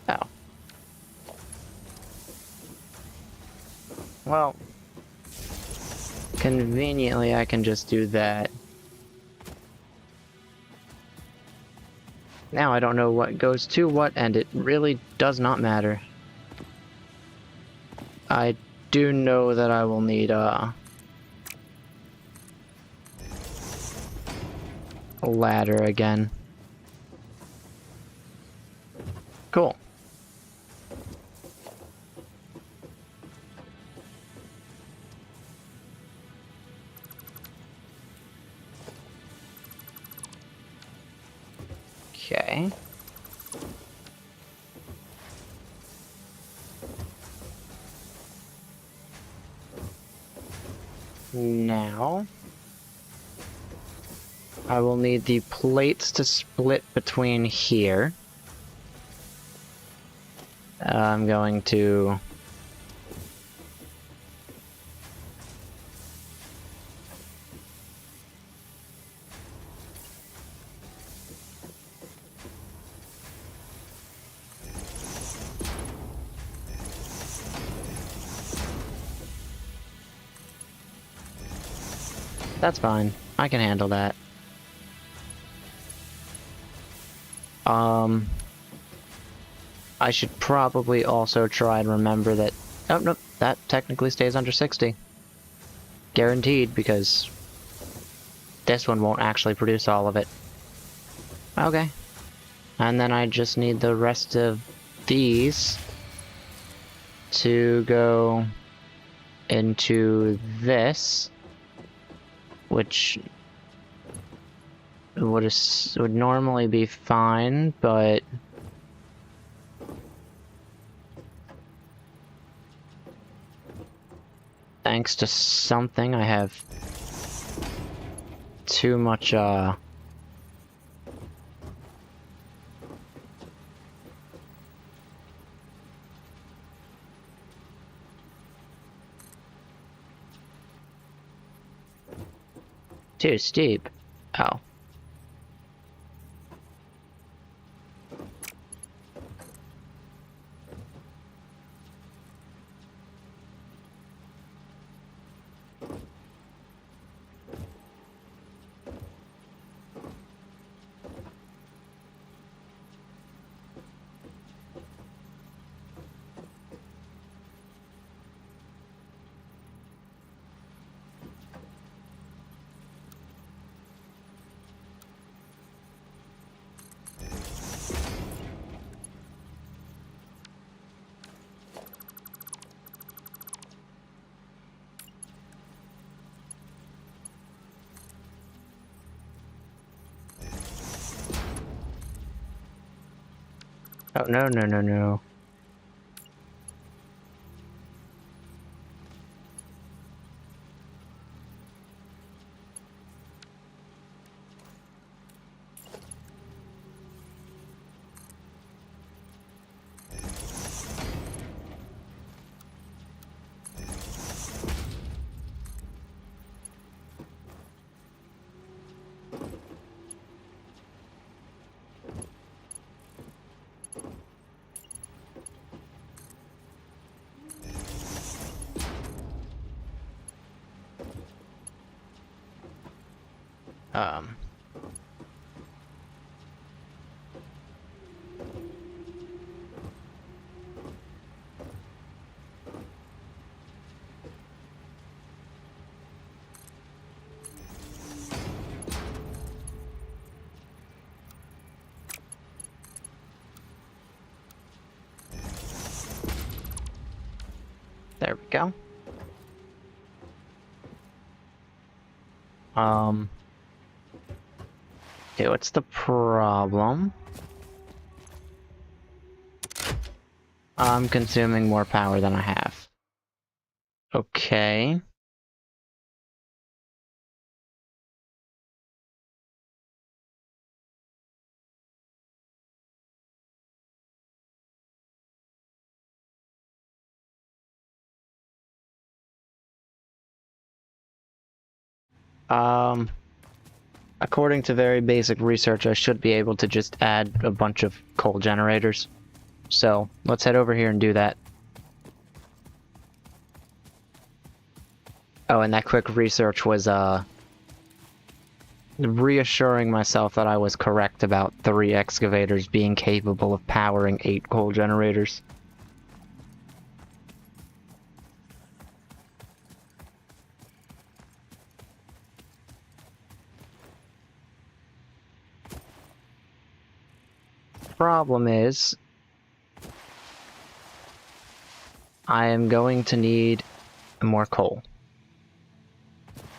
Oh. Well, conveniently I can just do that. Now I don't know what goes to what, and it really does not matter. I do know that I will need a ladder again. Cool. Okay. Now, I will need the plates to split between here. I'm going to... That's fine. I can handle that. I should probably also try and remember that... Oh, nope, that technically stays under 60. Guaranteed, because this one won't actually produce all of it. Okay. And then I just need the rest of these to go into this, which would normally be fine, but thanks to something I have too much Too steep. Oh. Oh, no, no, no, no. Um. There we go. Okay, what's the problem? I'm consuming more power than I have. Okay. According to very basic research, I should be able to just add a bunch of coal generators. So, let's head over here and do that. Oh, and that quick research was, reassuring myself that I was correct about 3 excavators being capable of powering 8 coal generators. Problem is, I am going to need more coal.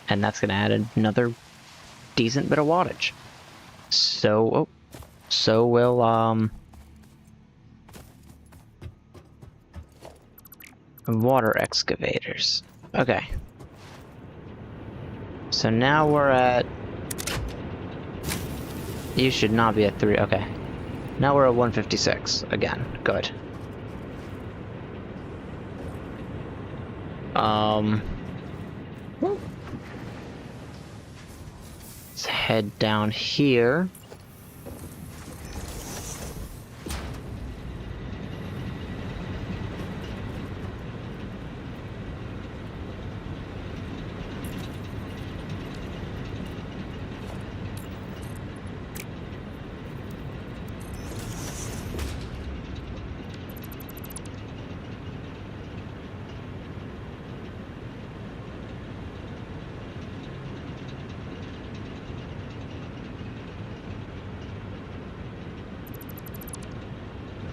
And that's going to add another decent bit of wattage. So will, water excavators. Okay. So now we're at... You should not be at 3, okay. Now we're at 156 again. Good. Let's head down here.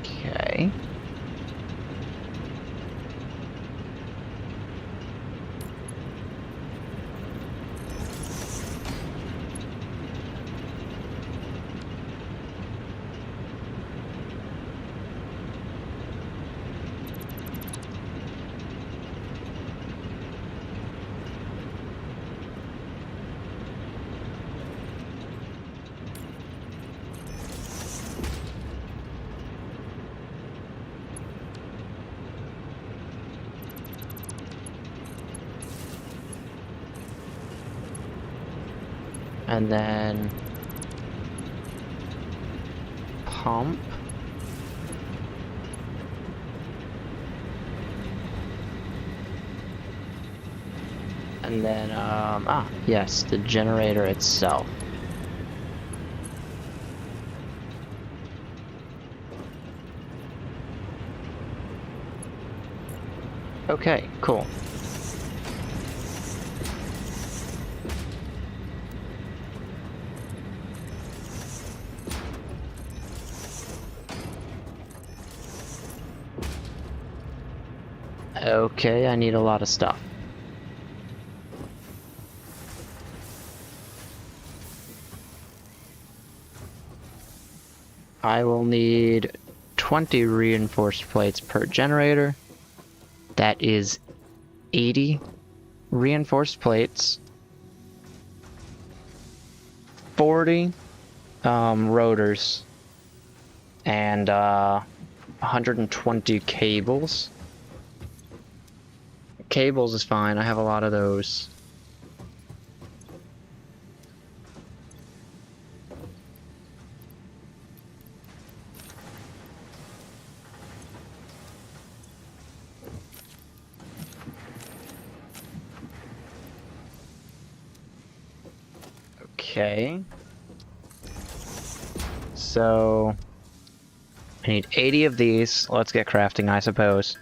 Okay. And then pump. And then, yes, the generator itself. Okay, cool. Okay, I need a lot of stuff. I will need 20 reinforced plates per generator. That is 80 reinforced plates. 40 rotors. And 120 cables. Cables is fine, I have a lot of those. Okay. So I need 80 of these. Let's get crafting, I suppose.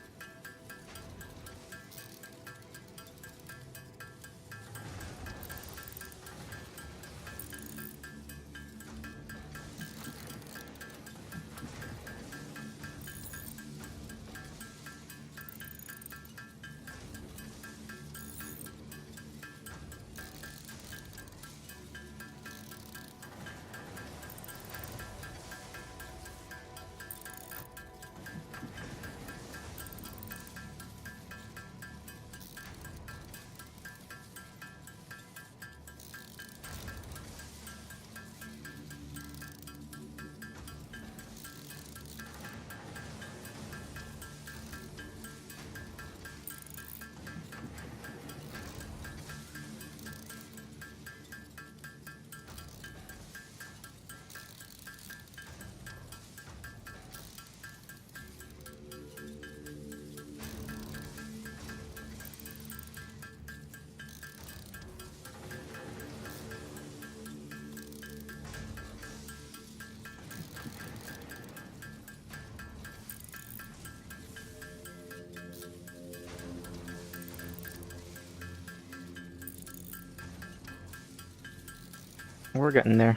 We're getting there.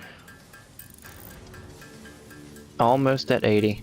Almost at 80.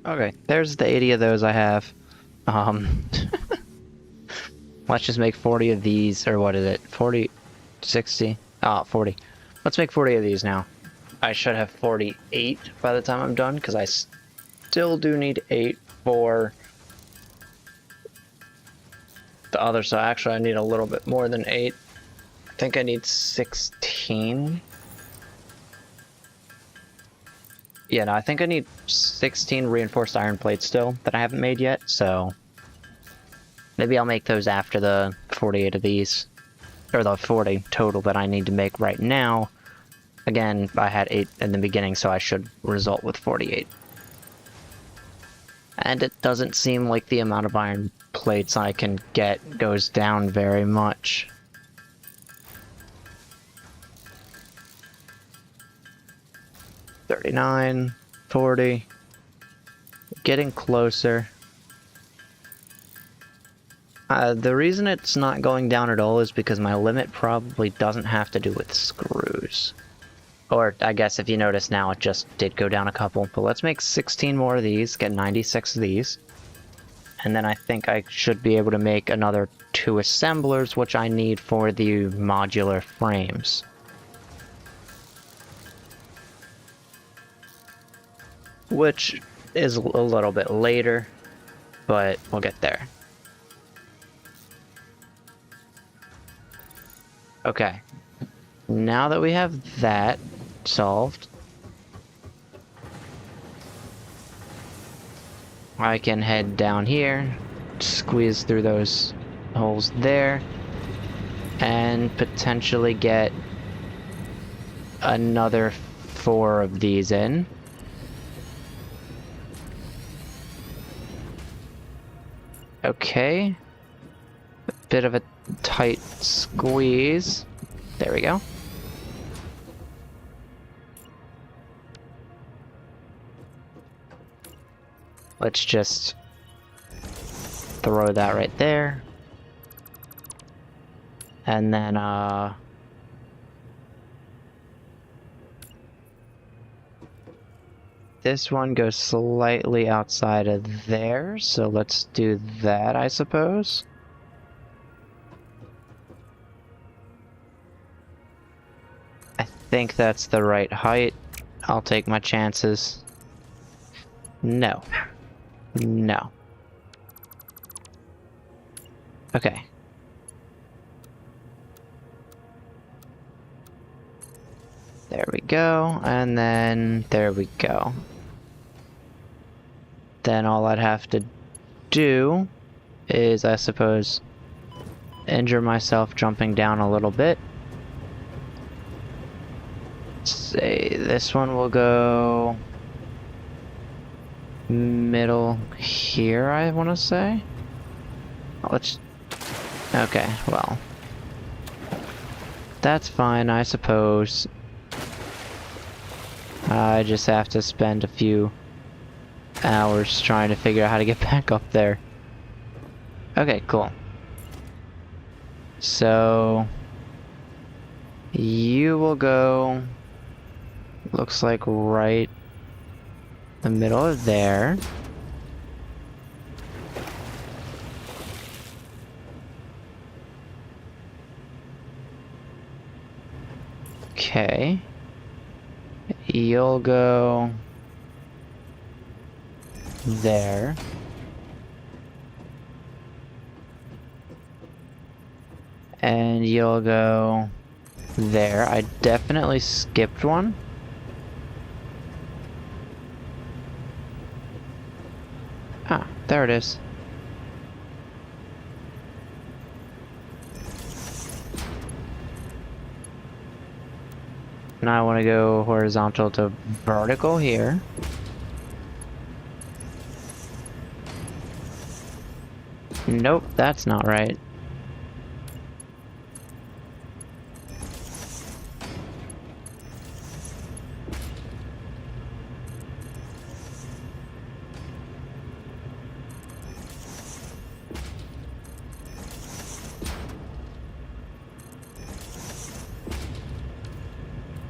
Okay, there's the 80 of those I have. Let's just make 40 of these, or what is it? 40, 60? 40. Let's make 40 of these now. I should have 48 by the time I'm done, because I still do need 8 for the other side. Actually, I need a little bit more than 8. I think I need 16. Yeah, no, I think I need 16 reinforced iron plates still that I haven't made yet, so maybe I'll make those after the 48 of these, or the 40 total that I need to make right now. Again, I had 8 in the beginning, so I should result with 48. And it doesn't seem like the amount of iron plates I can get goes down very much. $39, $40, getting closer. The reason it's not going down at all is because my limit probably doesn't have to do with screws. Or, I guess if you notice now, it just did go down a couple. But let's make 16 more of these, get 96 of these. And then I think I should be able to make another 2 assemblers, which I need for the modular frames. Which is a little bit later, but we'll get there. Okay. Now that we have that solved, I can head down here, squeeze through those holes there, and potentially get another 4 of these in. Okay. A bit of a tight squeeze. There we go. Let's just throw that right there. And then, this one goes slightly outside of there, so let's do that, I suppose. I think that's the right height. I'll take my chances. No. No. Okay. There we go, and then there we go. Then all I'd have to do is, I suppose, injure myself jumping down a little bit. Say this one will go middle here, I want to say. Let's... Okay, well. That's fine, I suppose. I just have to spend a few hours trying to figure out how to get back up there. Okay, cool. So... you will go... looks like right the middle of there. Okay. You'll go there. And you'll go there. I definitely skipped one. Ah, there it is. Now I want to go horizontal to vertical here. Nope, that's not right.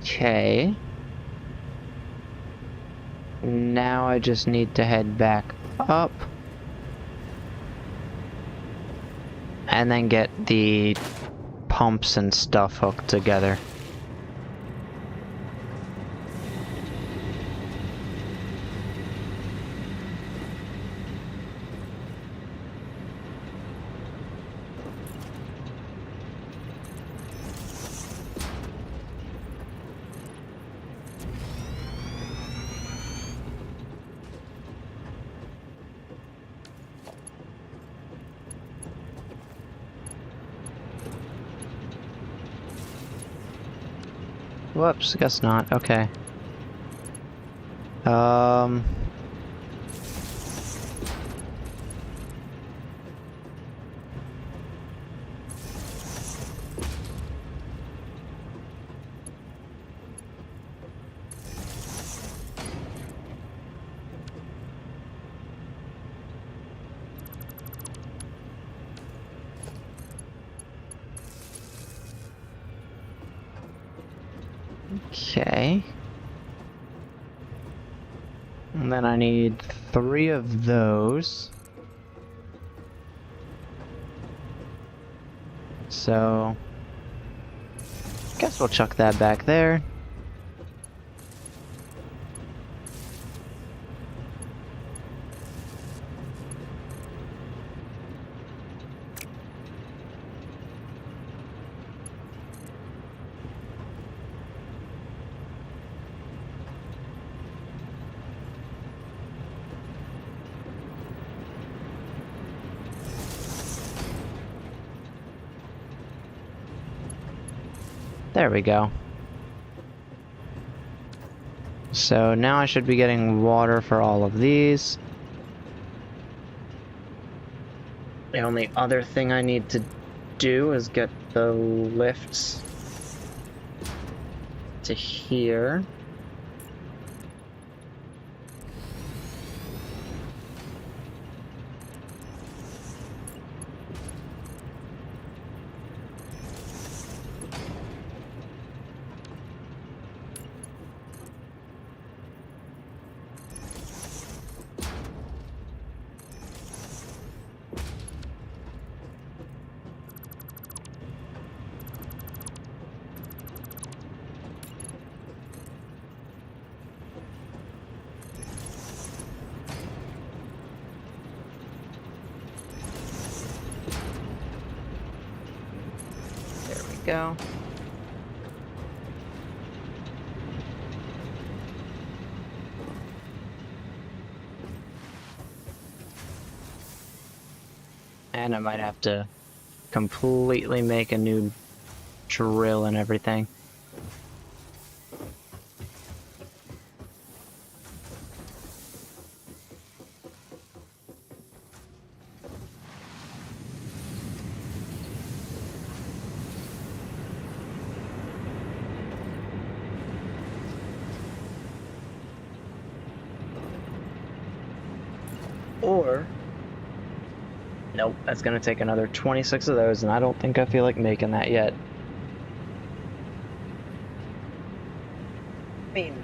Okay. Now I just need to head back up. And then get the pumps and stuff hooked together. Whoops, guess not. Okay. Okay. And then I need 3 of those. So, guess we'll chuck that back there. There we go. So now I should be getting water for all of these. The only other thing I need to do is get the lifts to here. Go. And I might have to completely make a new drill and everything. Or, nope, that's gonna take another 26 of those, and I don't think I feel like making that yet. I mean,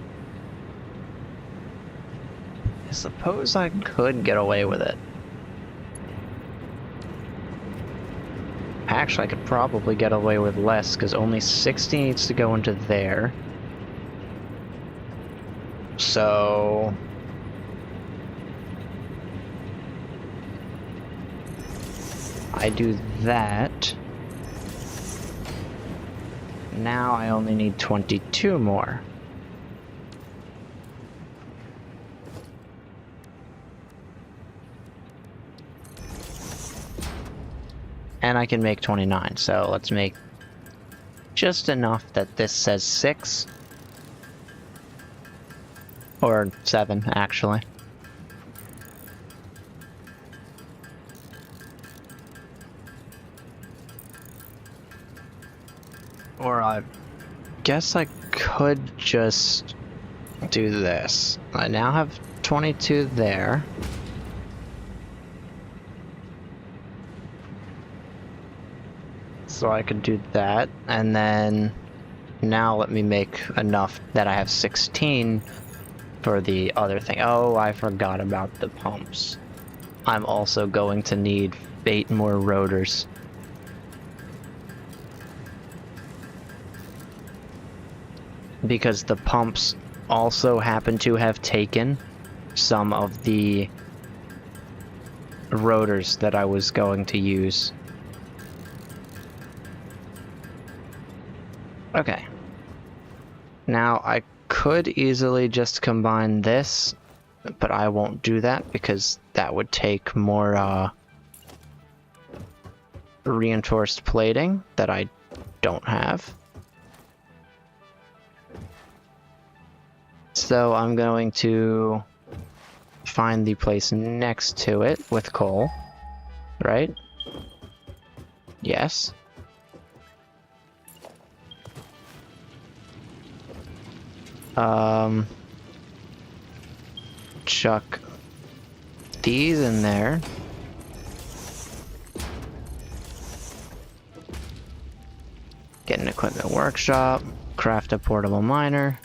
I suppose I could get away with it. Actually, I could probably get away with less, because only 60 needs to go into there. So... I do that. Now I only need 22 more. And I can make 29, so let's make just enough that this says 6. Or 7, actually. Or I guess I could just do this. I now have 22 there. So I could do that, and then now let me make enough that I have 16 for the other thing. Oh, I forgot about the pumps. I'm also going to need 8 more rotors. Because the pumps also happen to have taken some of the rotors that I was going to use. Okay. Now I could easily just combine this, but I won't do that because that would take more reinforced plating that I don't have. So I'm going to find the place next to it with coal, right? Yes. Chuck these in there. Get an equipment workshop, craft a portable miner.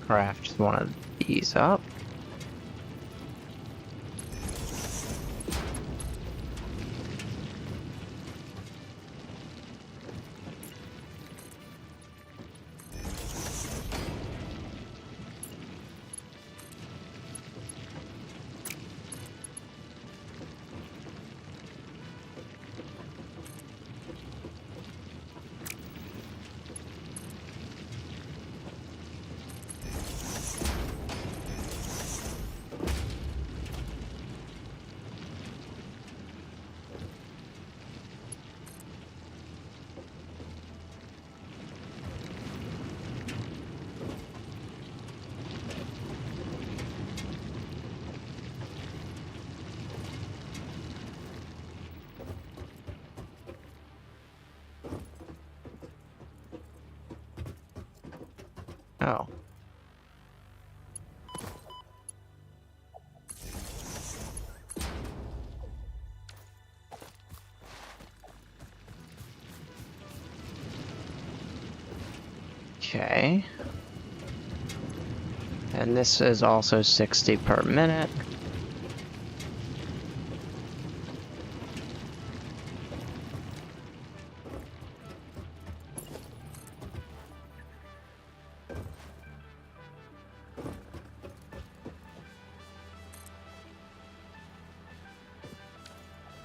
craft one of these up. Oh. Okay. And this is also 60 per minute.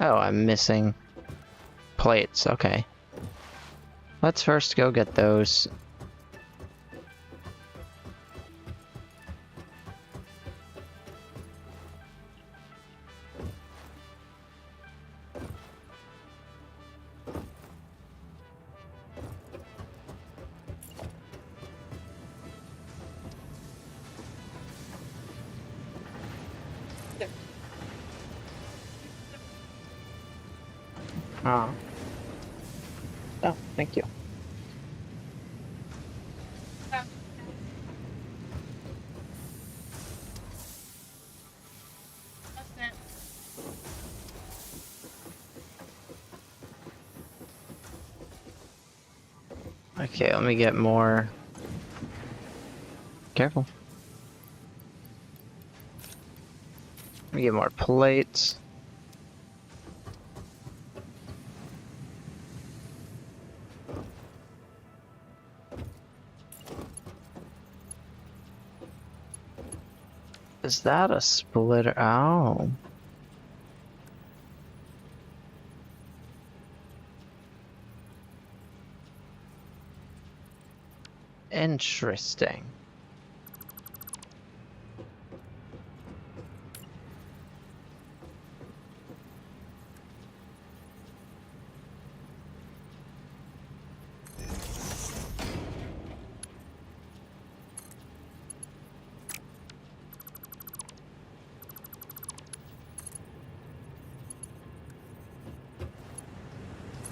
Oh, I'm missing plates. Okay. Let's first go get those. Oh. Oh, thank you. What's that? Okay, let me get more. Careful. Let me get more plates. Is that a splitter? Oh. Interesting.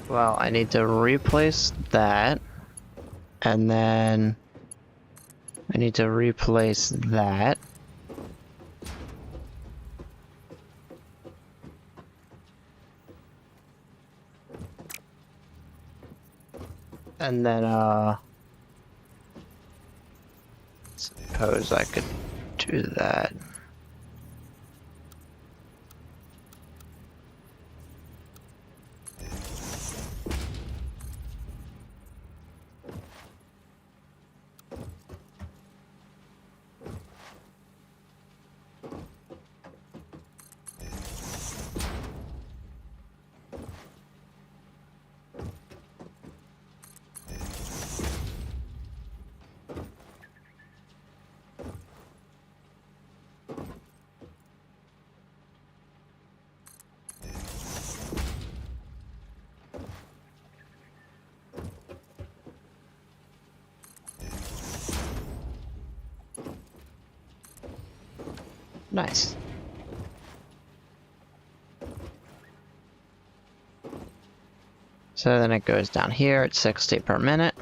Well, I need to replace that, and then I need to replace that. And then, suppose I could do that. Nice. So then it goes down here at 60 per minute.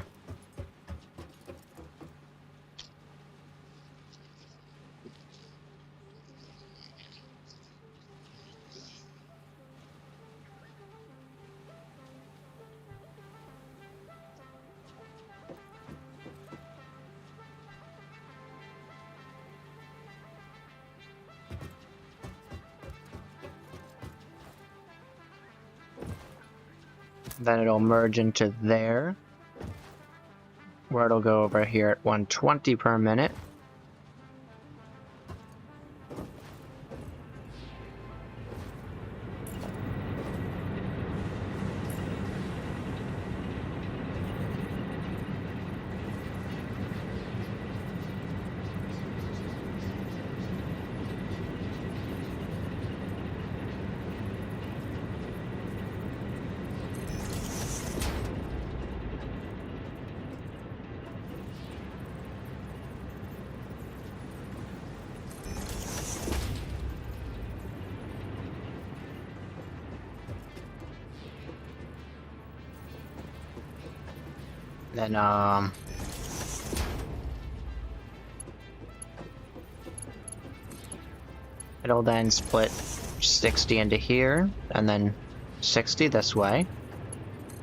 Then it'll merge into there, where it'll go over here at 120 per minute. Then, it'll then split 60 into here, and then 60 this way,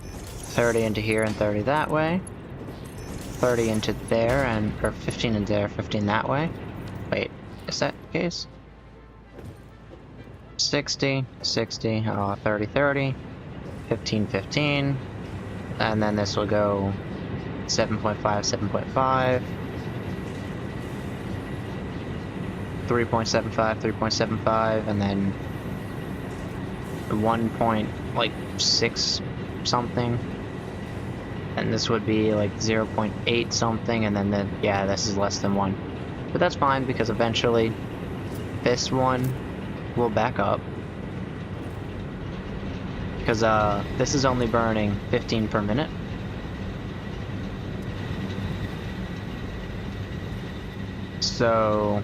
30 into here and 30 that way, 30 into there, and, or 15 into there, 15 that way. Wait, is that the case? 60, 60, 30, 30, 15, 15, and then this will go 7.5, 7.5, 3.75, 3.75, and then 1.6 something, and this would be like 0.8 something, and then yeah, this is less than 1. But that's fine, because eventually this one will back up, because this is only burning 15 per minute. So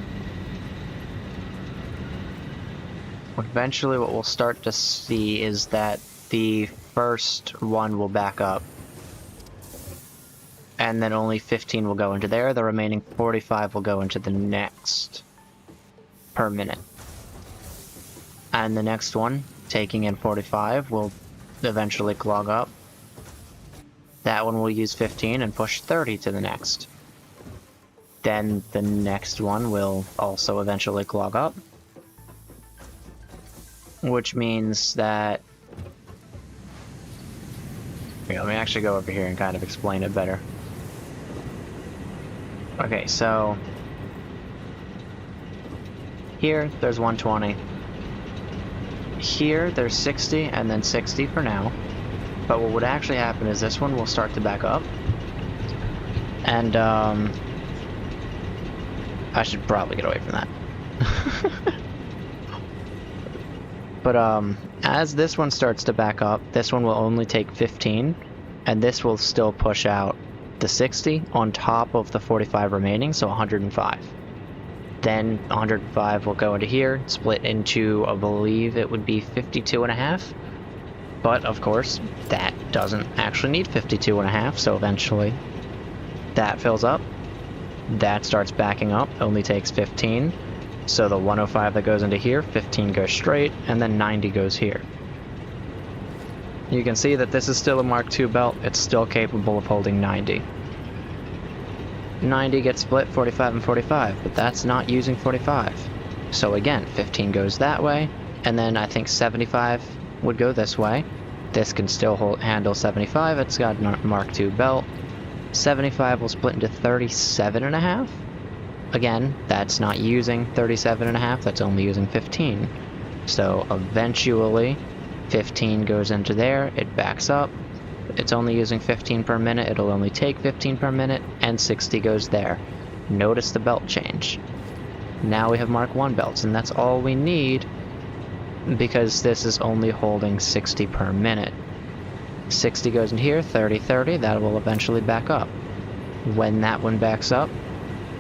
eventually what we'll start to see is that the first one will back up, and then only 15 will go into there. The remaining 45 will go into the next per minute. And the next one, taking in 45, will eventually clog up. That one will use 15 and push 30 to the next. Then the next one will also eventually clog up, which means that... Here, let me actually go over here and kind of explain it better. Okay, so here there's 120. Here there's 60 and then 60 for now. But what would actually happen is this one will start to back up. And I should probably get away from that. But as this one starts to back up, this one will only take 15, and this will still push out the 60 on top of the 45 remaining, so 105. Then 105 will go into here, split into, I believe it would be 52.5. But of course, that doesn't actually need 52.5, so eventually that fills up. That starts backing up, only takes 15. So the 105 that goes into here, 15 goes straight, and then 90 goes here. You can see that this is still a Mark II belt. It's still capable of holding 90. 90 gets split 45 and 45, but that's not using 45. So again, 15 goes that way, and then I think 75 would go this way. This can still handle 75. It's got a Mark II belt. 75 will split into 37.5. Again, that's not using 37.5, that's only using 15. So eventually, 15 goes into there, it backs up. It's only using 15 per minute, it'll only take 15 per minute, and 60 goes there. Notice the belt change. Now we have Mark I belts, and that's all we need, because this is only holding 60 per minute. 60 goes in here, 30, 30, that will eventually back up. When that one backs up,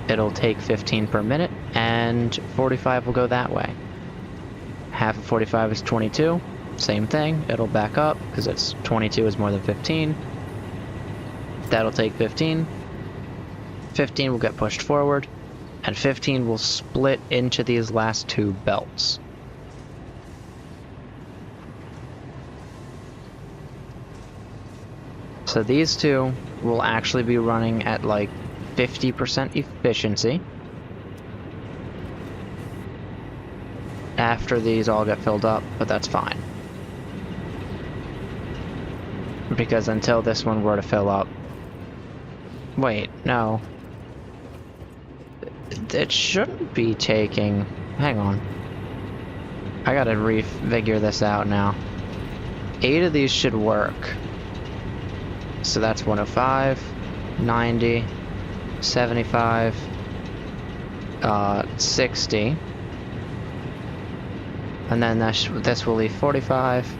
it'll take 15 per minute, and 45 will go that way. Half of 45 is 22, same thing, it'll back up, because it's 22 is more than 15. That'll take 15. 15 will get pushed forward, and 15 will split into these last two belts. So these two will actually be running at like 50% efficiency after these all get filled up, but that's fine. Because until this one were to fill up... Wait, no. It shouldn't be taking... Hang on. I gotta refigure this out now. 8 of these should work. So that's 105, 90, 75, 60. And then this will leave 45.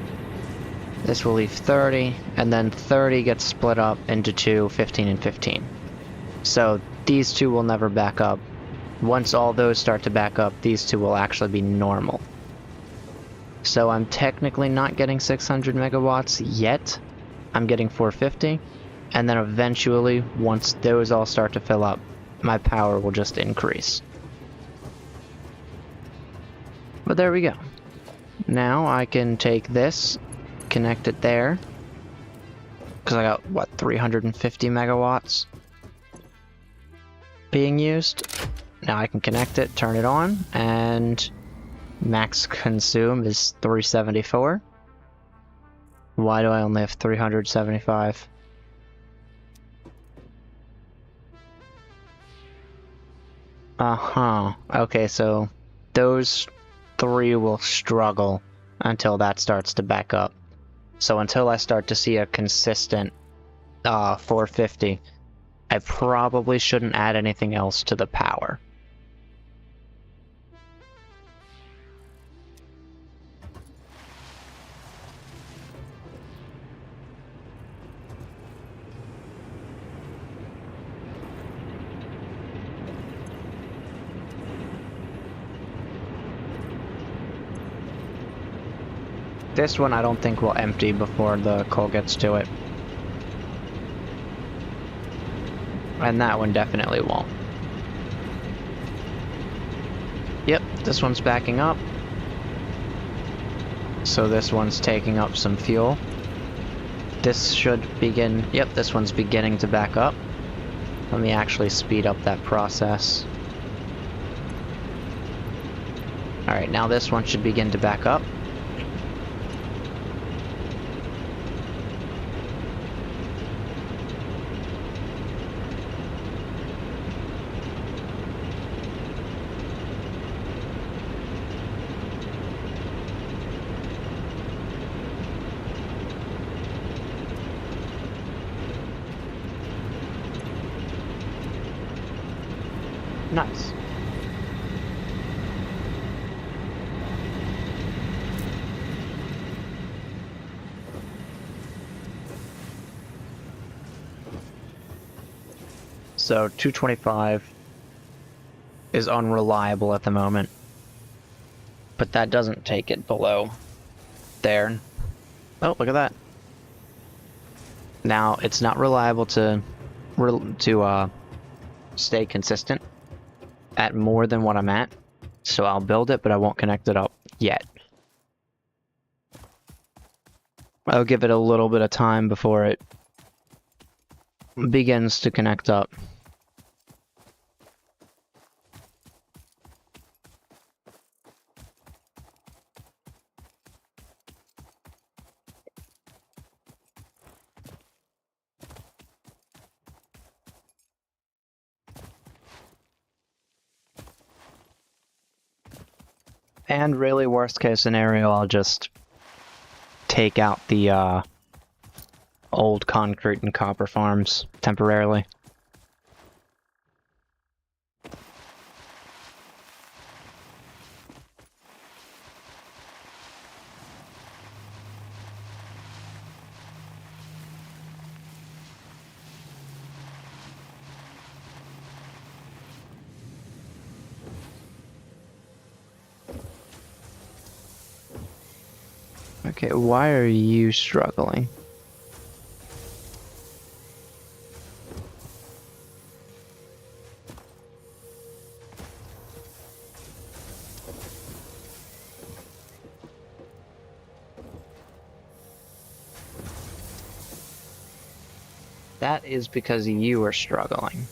This will leave 30. And then 30 gets split up into 2, 15 and 15. So these two will never back up. Once all those start to back up, these two will actually be normal. So I'm technically not getting 600 megawatts yet. I'm getting 450. And then eventually, once those all start to fill up, my power will just increase. But there we go. Now I can take this, connect it there. Because I got, what, 350 megawatts being used. Now I can connect it, turn it on, and max consume is 374. Why do I only have 375? Okay, so those 3 will struggle until that starts to back up. So until I start to see a consistent 450, I probably shouldn't add anything else to the power. This one I don't think will empty before the coal gets to it. And that one definitely won't. Yep, this one's backing up. So this one's taking up some fuel. This should begin... Yep, this one's beginning to back up. Let me actually speed up that process. Alright, now this one should begin to back up. Nice. So 225 is unreliable at the moment, but that doesn't take it below there. Oh, look at that. Now it's not reliable to stay consistent at more than what I'm at, so I'll build it, but I won't connect it up yet. I'll give it a little bit of time before it begins to connect up. And really, worst case scenario, I'll just take out the old concrete and copper farms temporarily. Okay, why are you struggling? That is because you are struggling.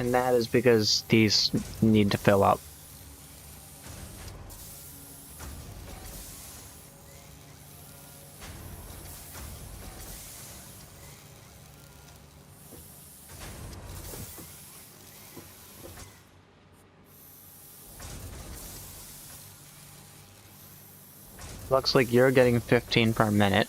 And that is because these need to fill up. Looks like you're getting 15 per minute.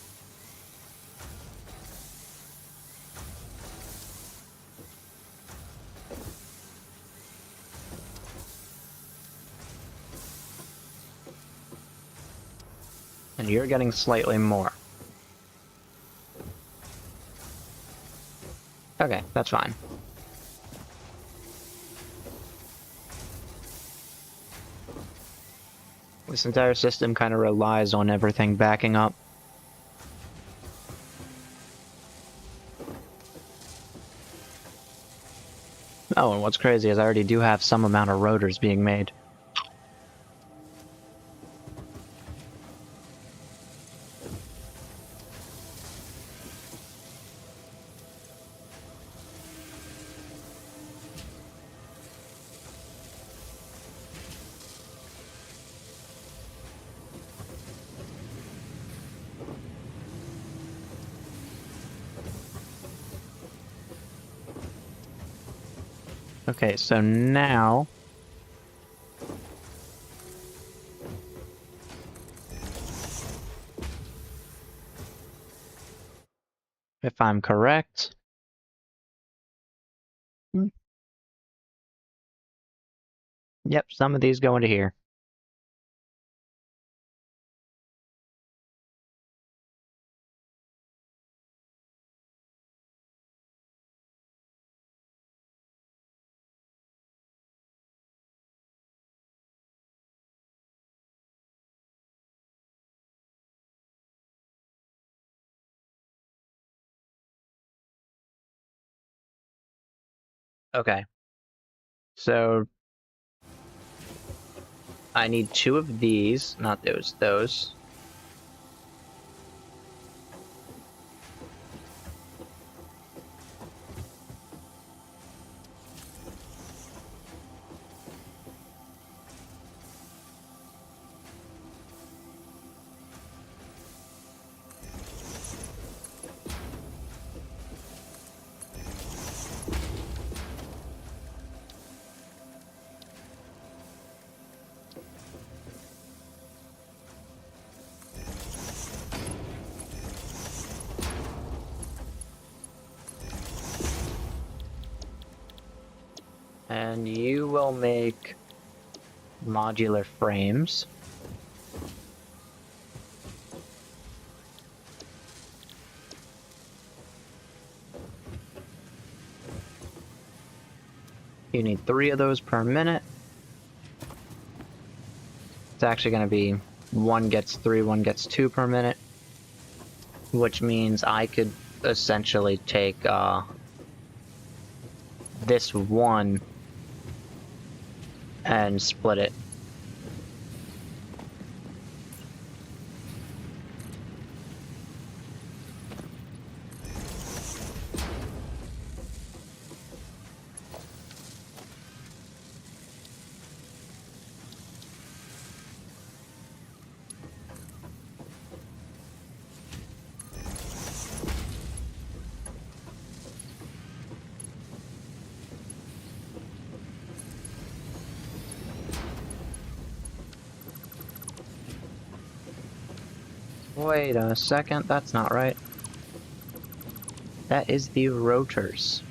And you're getting slightly more. Okay, that's fine. This entire system kind of relies on everything backing up. Oh, and what's crazy is I already do have some amount of rotors being made. Okay, so now... if I'm correct... Yep, some of these go into here. Okay. So... I need 2 of these, not those, those. And you will make modular frames. You need 3 of those per minute. It's actually going to be 1 gets 3, 1 gets 2 per minute. Which means I could essentially take this one and split it. Wait a second, that's not right. That is the rotors.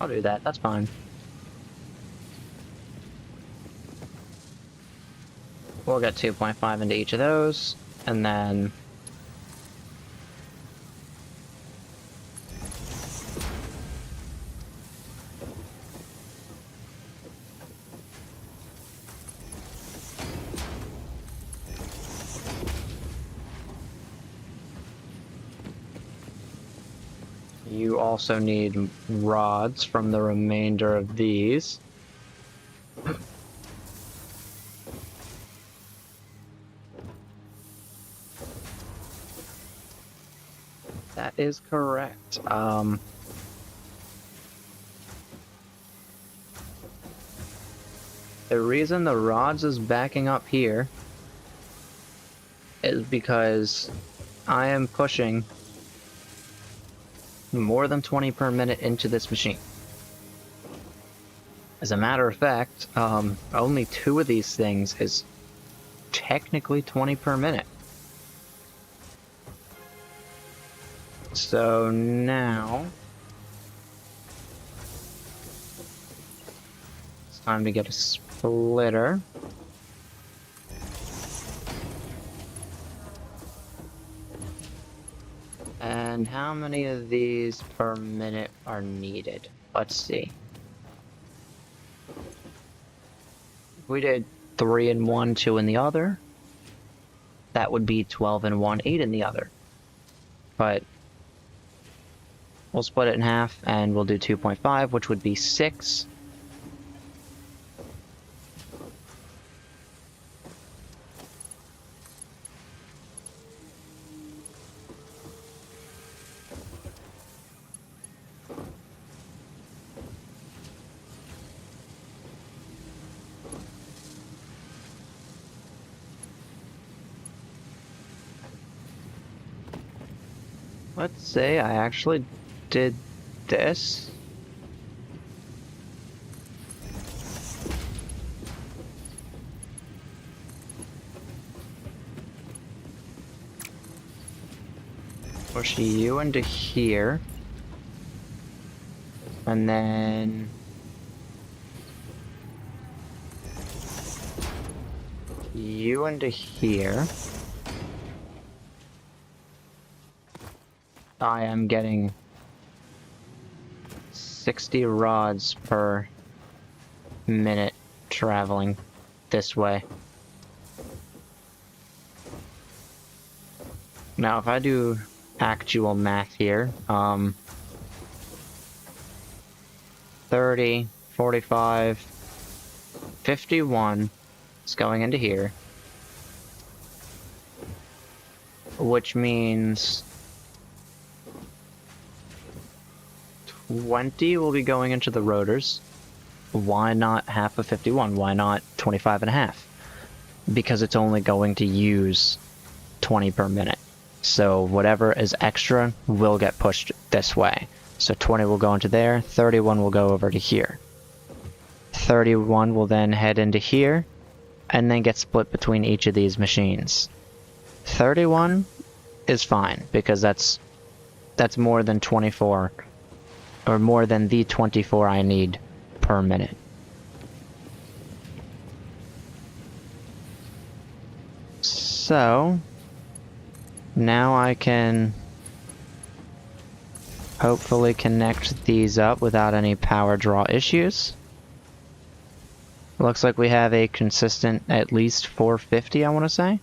I'll do that, that's fine. We'll get 2.5 into each of those, and then... You also need rods from the remainder of these. That is correct. The reason the rods is backing up here is because I am pushing more than 20 per minute into this machine. As a matter of fact, only 2 of these things is technically 20 per minute. So now it's time to get a splitter. And how many of these per minute are needed? Let's see. We did 3 in one, 2 in the other. That would be 12 in one, 8 in the other. But we'll split it in half and we'll do 2.5, which would be 6. Let's say I actually did this. Push you into here. And then you into here. I am getting 60 rods per minute traveling this way. Now, if I do actual math here, 30, 45, 51 is going into here, which means 20 will be going into the rotors. Why not half of 51? Why not 25 and a half? Because it's only going to use 20 per minute. So whatever is extra will get pushed this way. So 20 will go into there, 31 will go over to here. 31 will then head into here, and then get split between each of these machines. 31 is fine, because that's more than 24, or more than the 24 I need per minute. So now I can hopefully connect these up without any power draw issues. Looks like we have a consistent at least 450, I want to say.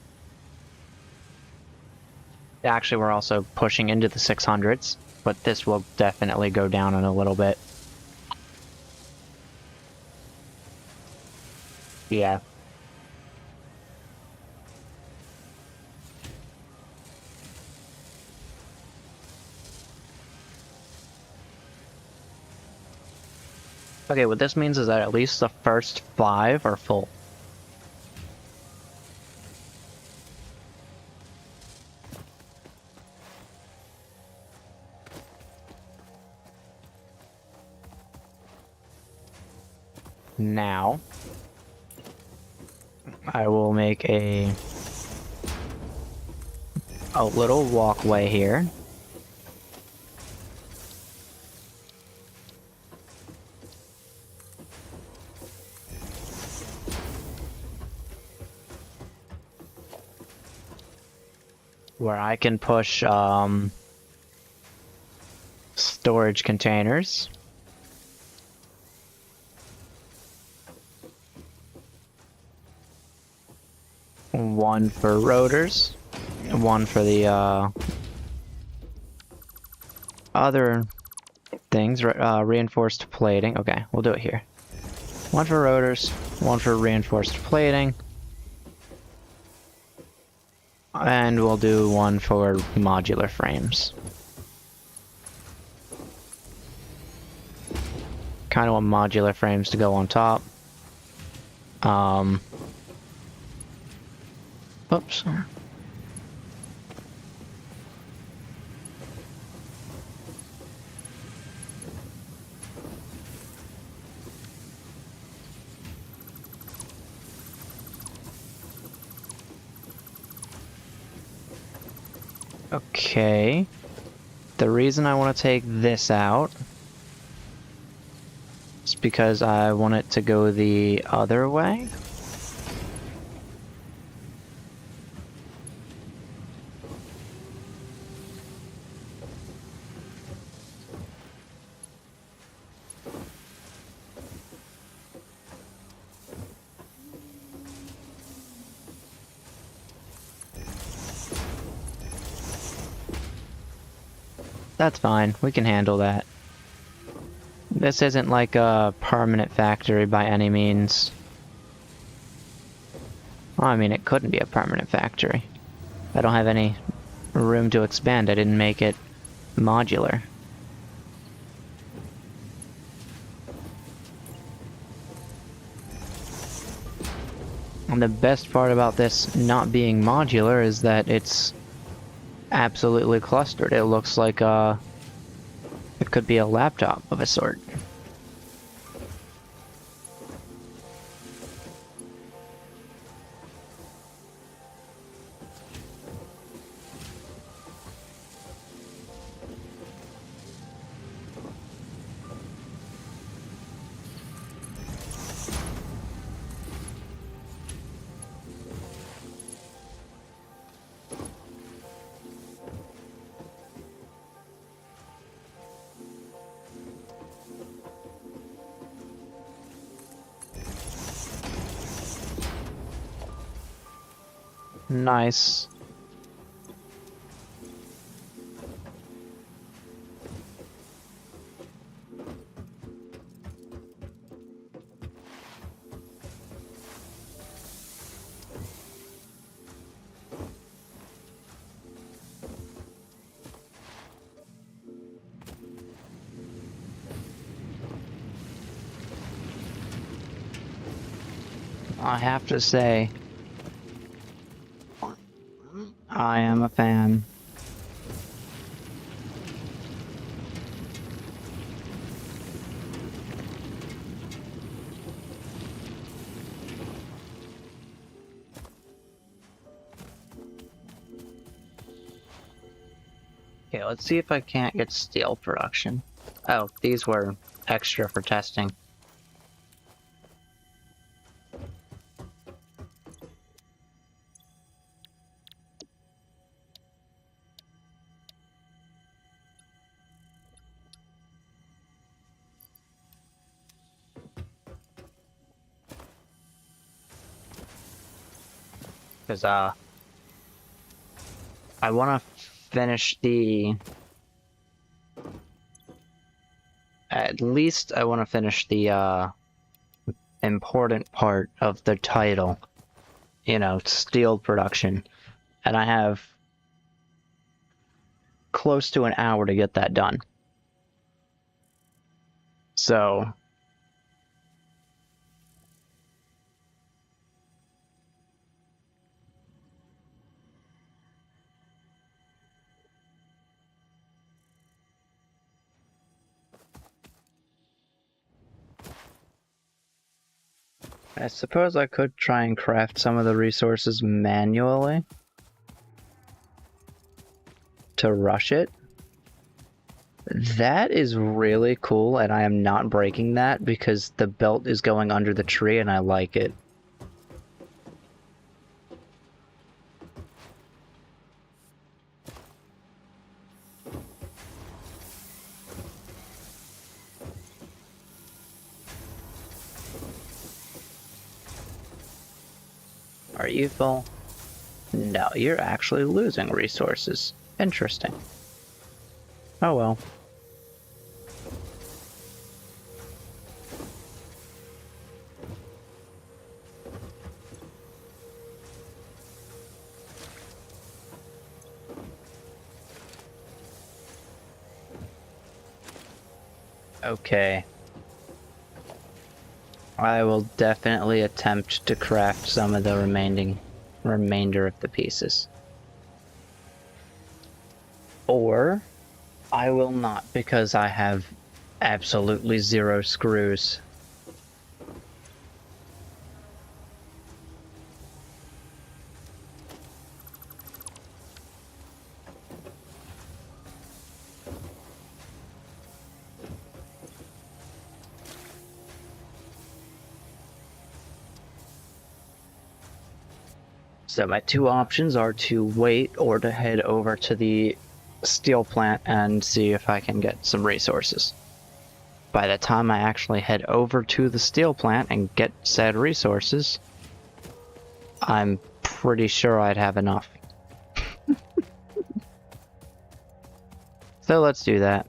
Actually, we're also pushing into the 600s, but this will definitely go down in a little bit. Yeah. Okay, what this means is that at least the first 5 are full. Now, I will make a little walkway here. Where I can push storage containers. One for rotors, one for the other things. Reinforced plating. Okay, we'll do it here. One for rotors, one for reinforced plating. And we'll do one for modular frames. Kind of want modular frames to go on top. Oops. Okay. The reason I want to take this out is because I want it to go the other way. That's fine, we can handle that. This isn't like a permanent factory by any means. Well, I mean, it couldn't be a permanent factory. I don't have any room to expand. I didn't make it modular. And the best part about this not being modular is that it's absolutely clustered. It looks like it could be a laptop of a sort. Nice. I have to say, I am a fan. Okay, let's see if I can't get steel production. Oh, these were extra for testing. Because, I want to finish the... At least I want to finish the, important part of the title. You know, steel production. And I have close to an hour to get that done. So... I suppose I could try and craft some of the resources manually to rush it. That is really cool, and I am not breaking that because the belt is going under the tree and I like it. Are you full? No, you're actually losing resources. Interesting. Oh well. Okay. I will definitely attempt to craft some of the remainder of the pieces. Or I will not, because I have absolutely 0 screws. So my 2 options are to wait or to head over to the steel plant and see if I can get some resources. By the time I actually head over to the steel plant and get said resources, I'm pretty sure I'd have enough. So let's do that.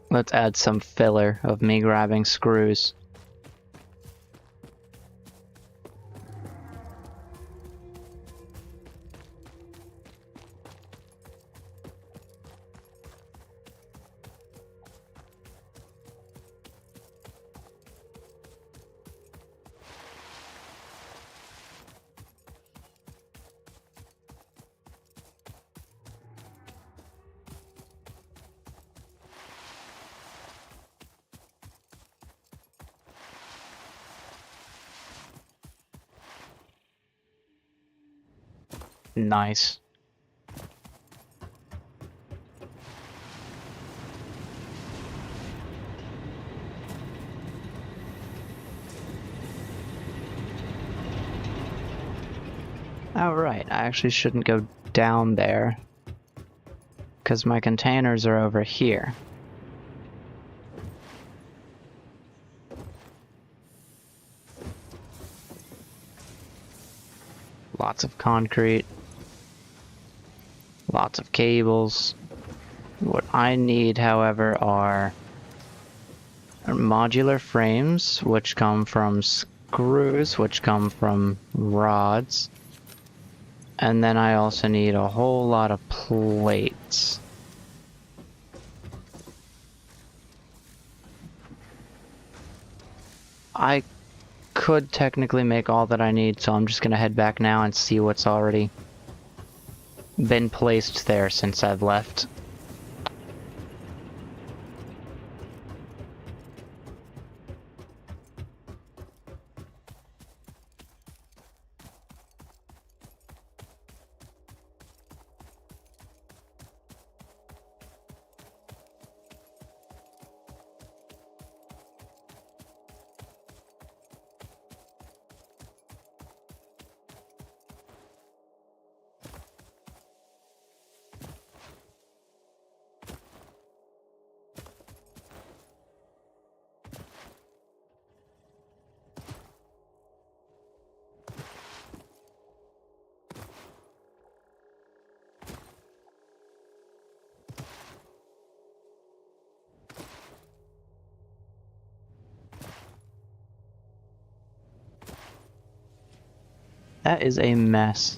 Let's add some filler of me grabbing screws. Nice. Alright, I actually shouldn't go down there, because my containers are over here. Lots of concrete. Lots of cables. What I need, however, are modular frames, which come from screws, which come from rods. And then I also need a whole lot of plates. I could technically make all that I need, so I'm just gonna head back now and see what's already been placed there since I've left. That is a mess.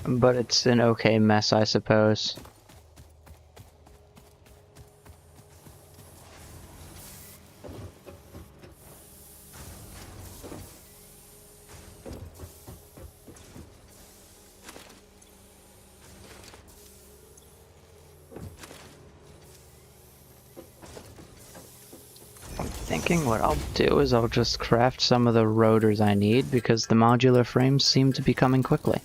But it's an okay mess, I suppose. Thinking what I'll do is I'll just craft some of the rotors I need, because the modular frames seem to be coming quickly.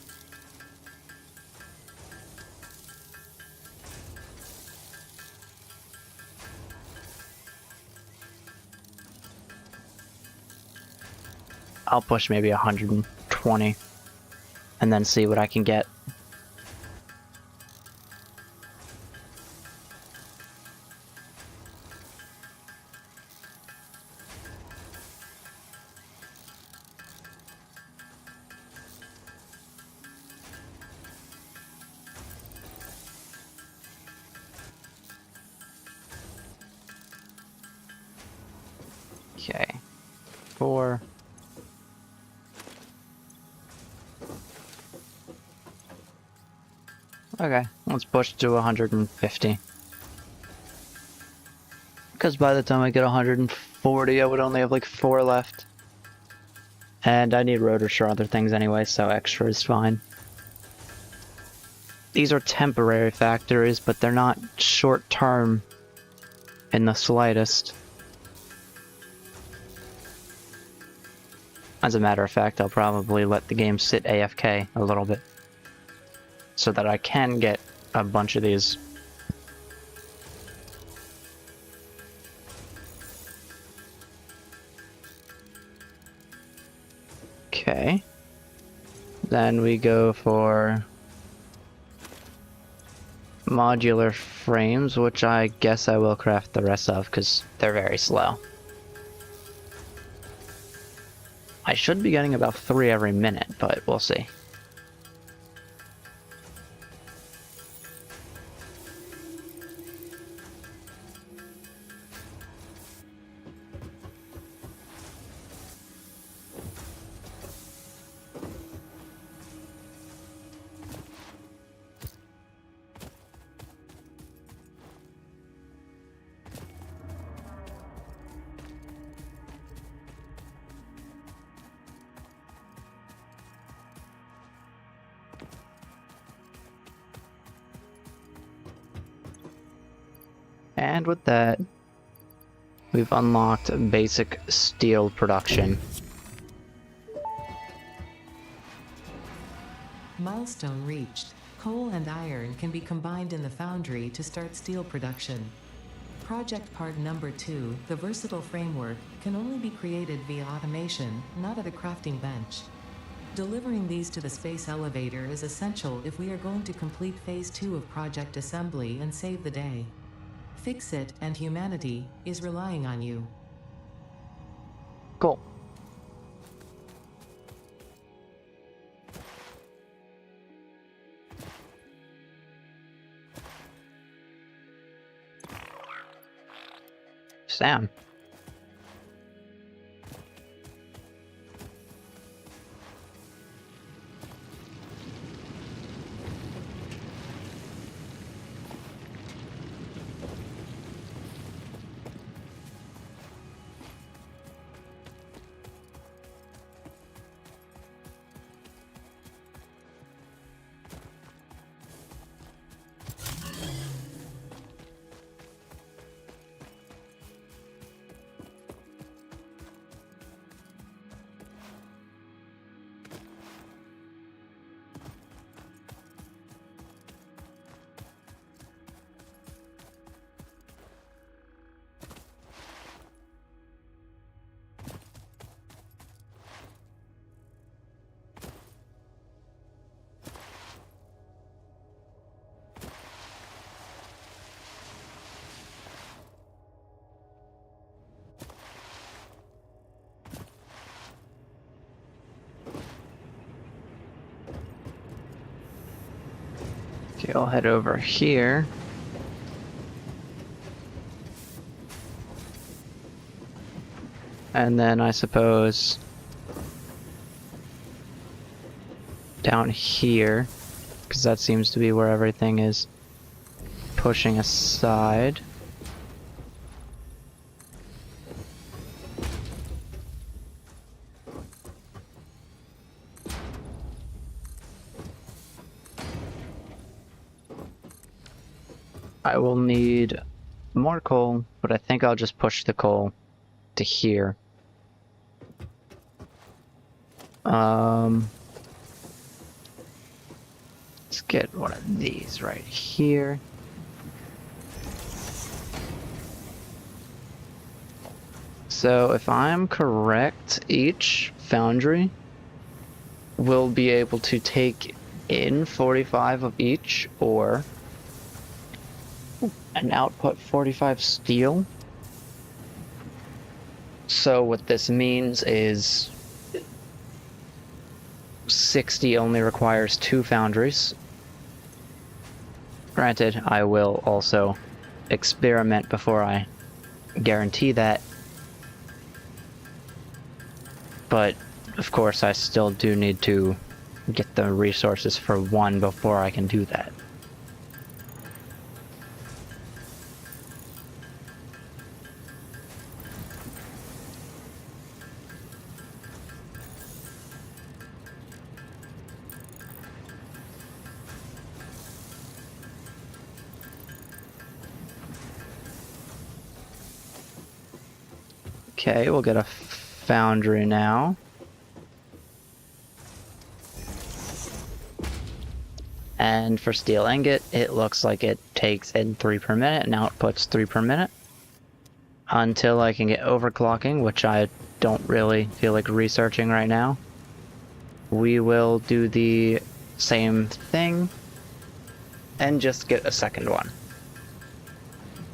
I'll push maybe 120 and then see what I can get. 4. Okay, let's push to 150. Because by the time I get 140, I would only have like 4 left. And I need rotors for other things anyway, so extra is fine. These are temporary factories, but they're not short-term in the slightest. As a matter of fact, I'll probably let the game sit AFK a little bit, so that I can get a bunch of these. Okay. Then we go for modular frames, which I guess I will craft the rest of, because they're very slow. I should be getting about 3 every minute, but we'll see. And with that, we've unlocked basic steel production. Milestone reached. Coal and iron can be combined in the foundry to start steel production. Project part number 2, the versatile framework, can only be created via automation, not at a crafting bench. Delivering these to the space elevator is essential if we are going to complete phase 2 of project assembly and save the day. Fix It and humanity is relying on you. Cool. Sam. Okay, I'll head over here. And then I suppose down here, because that seems to be where everything is pushing aside. I will need more coal, but I think I'll just push the coal to here. Let's get one of these right here. So if I'm correct, each foundry will be able to take in 45 of each, or an output 45 steel. So what this means is 60 only requires 2 foundries. Granted, I will also experiment before I guarantee that. But, of course, I still do need to get the resources for one before I can do that. Okay, we'll get a foundry now. And for steel ingot, it looks like it takes in 3 per minute and outputs 3 per minute. Until I can get overclocking, which I don't really feel like researching right now. We will do the same thing and just get a second one.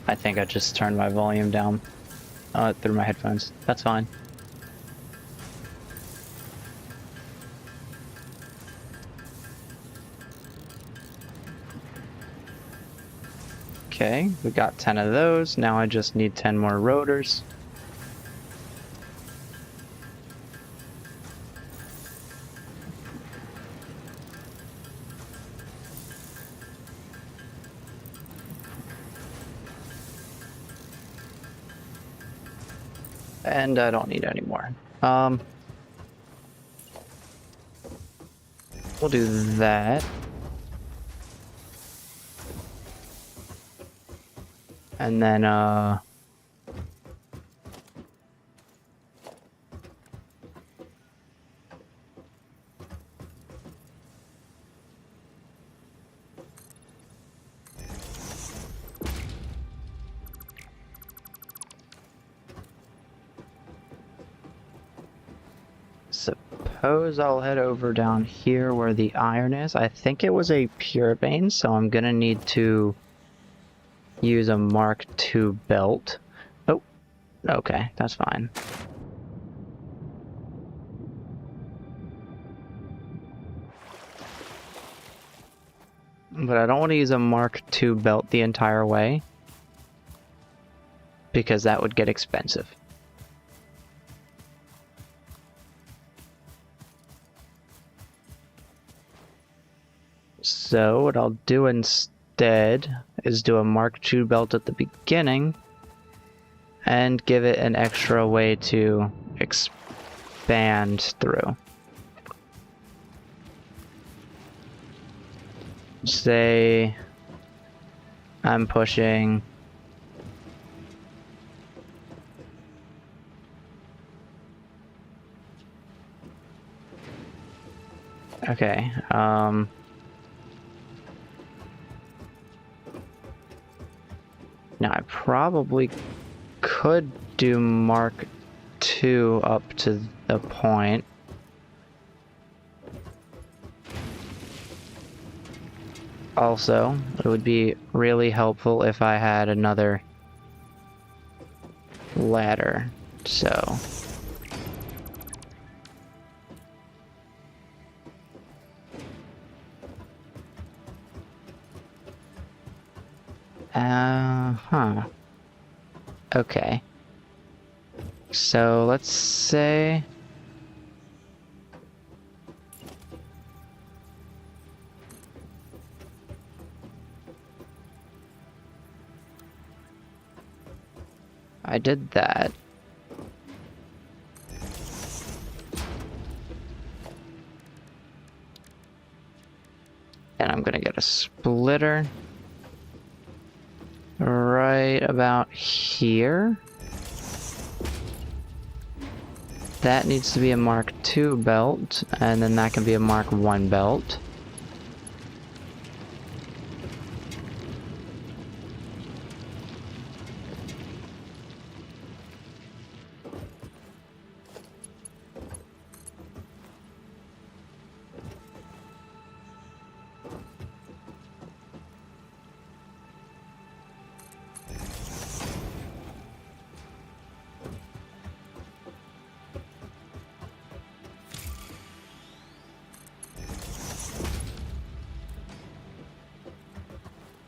I think I just turned my volume down through my headphones. That's fine. Okay, we got 10 of those. Now I just need 10 more rotors. And I don't need any more. We'll do that. And then, suppose I'll head over down here where the iron is. I think it was a pure vein, so I'm gonna need to use a Mark II belt. Oh, okay, that's fine. But I don't want to use a Mark II belt the entire way, because that would get expensive. So what I'll do instead is do a Mark II belt at the beginning and give it an extra way to expand through. Say I'm pushing okay, now I probably could do Mark II up to the point. Also, it would be really helpful if I had another ladder, so. Huh. Okay. So let's say I did that. And I'm gonna get a splitter right about here. That needs to be a Mark II belt, and then that can be a Mark I belt.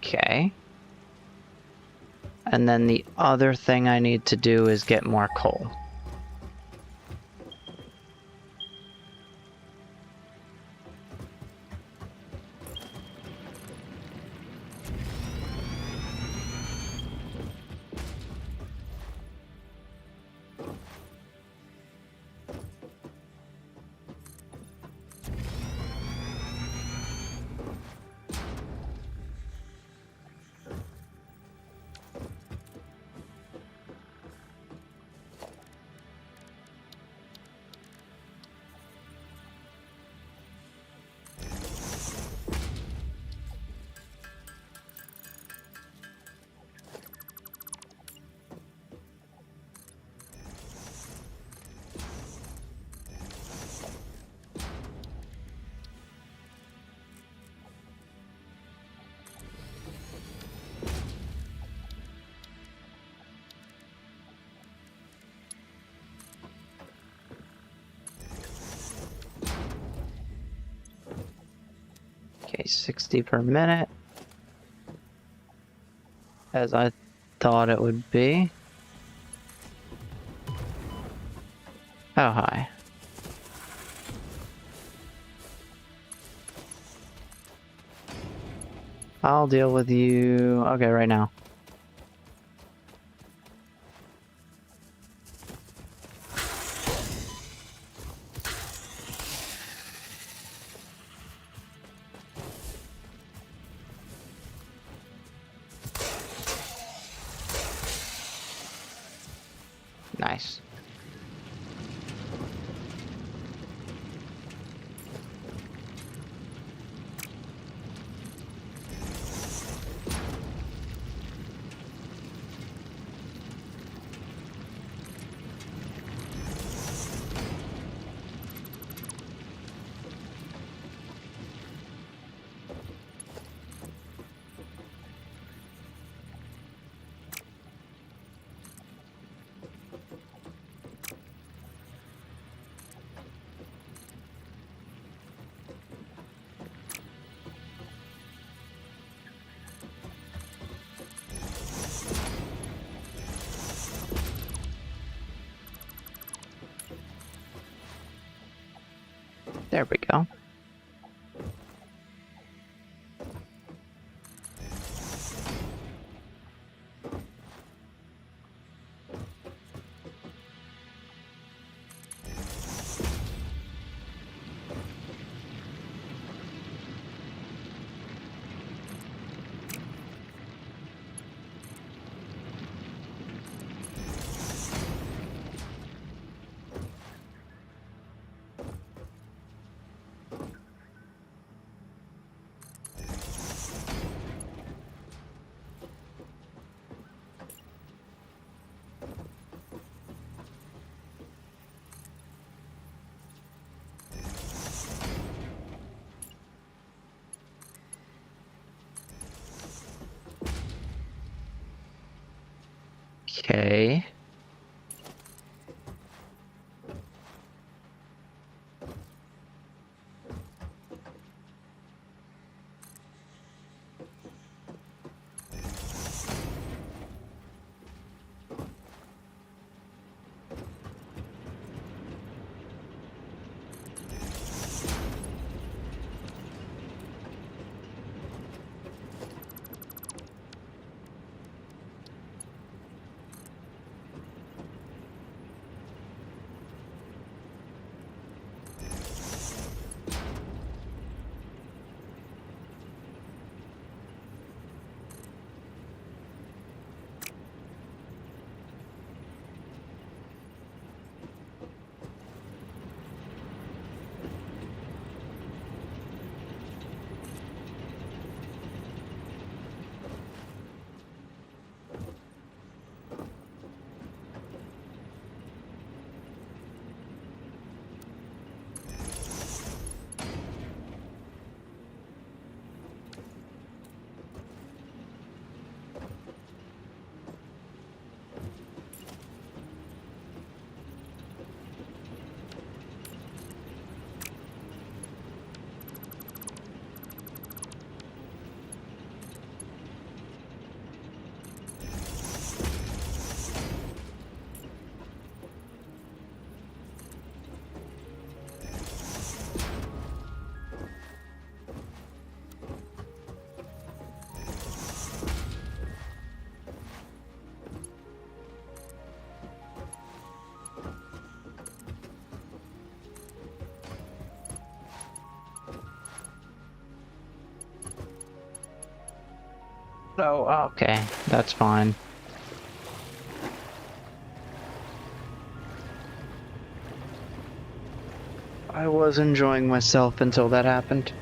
Okay. And then the other thing I need to do is get more coal. Okay, 60 per minute. As I thought it would be. How high? I'll deal with you. Okay, right now. Nice. There we go. Okay. Oh, okay, that's fine. I was enjoying myself until that happened.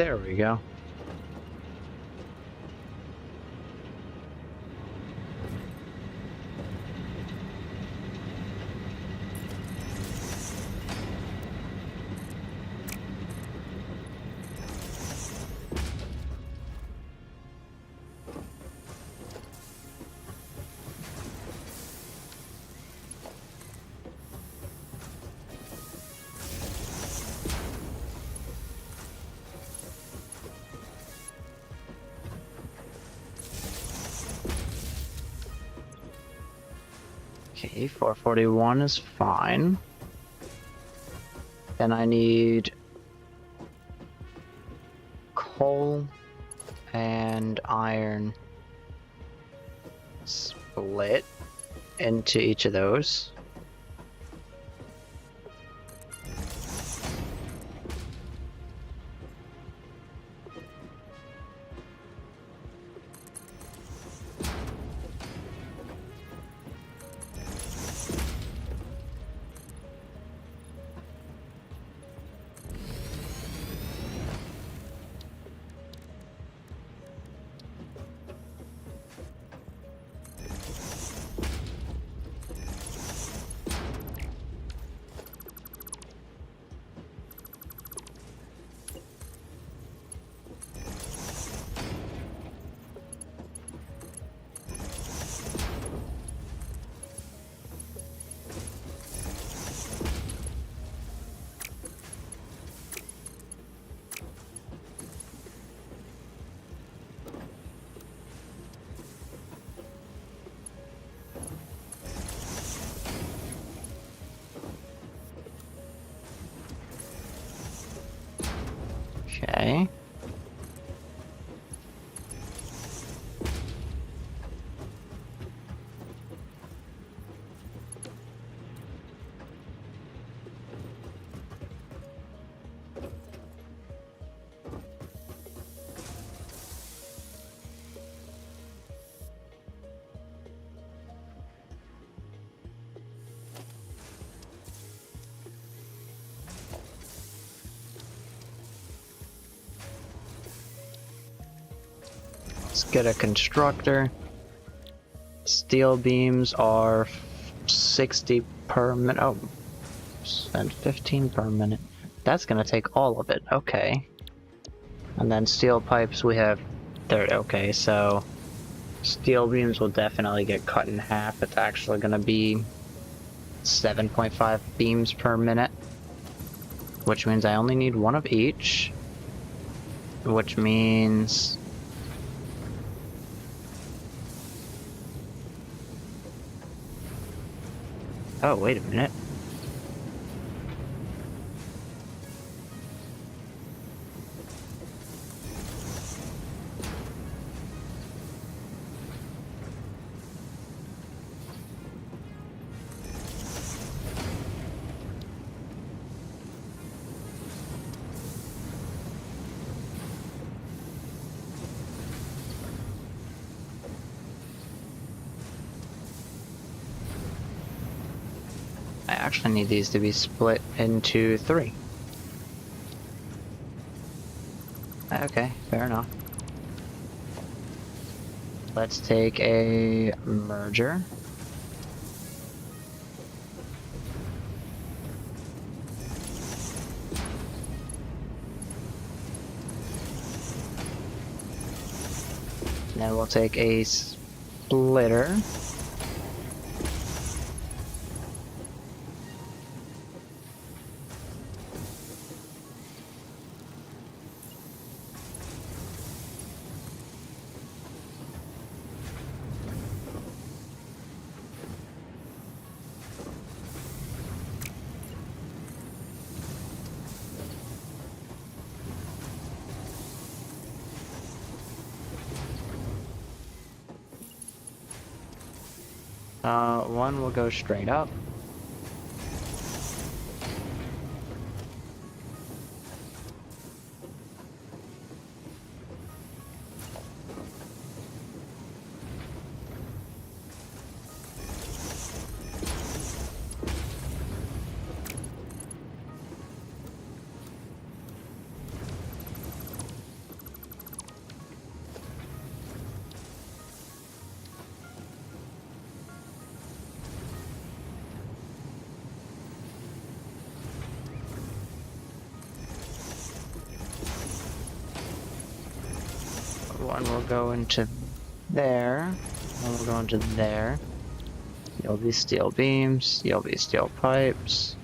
There we go. Okay, 441 is fine. Then I need coal and iron split into each of those. Okay. Let's get a constructor. Steel beams are 60 per minute. Oh, and 15 per minute. That's gonna take all of it. Okay. And then steel pipes we have 30. Okay, so steel beams will definitely get cut in half. It's actually gonna be 7.5 beams per minute, which means I only need one of each, which means oh, wait a minute. I actually need these to be split into 3. Okay, fair enough. Let's take a merger. Then we'll take a splitter. One will go straight up. One will go into there. One will go into there. You'll be steel beams. You'll be steel pipes.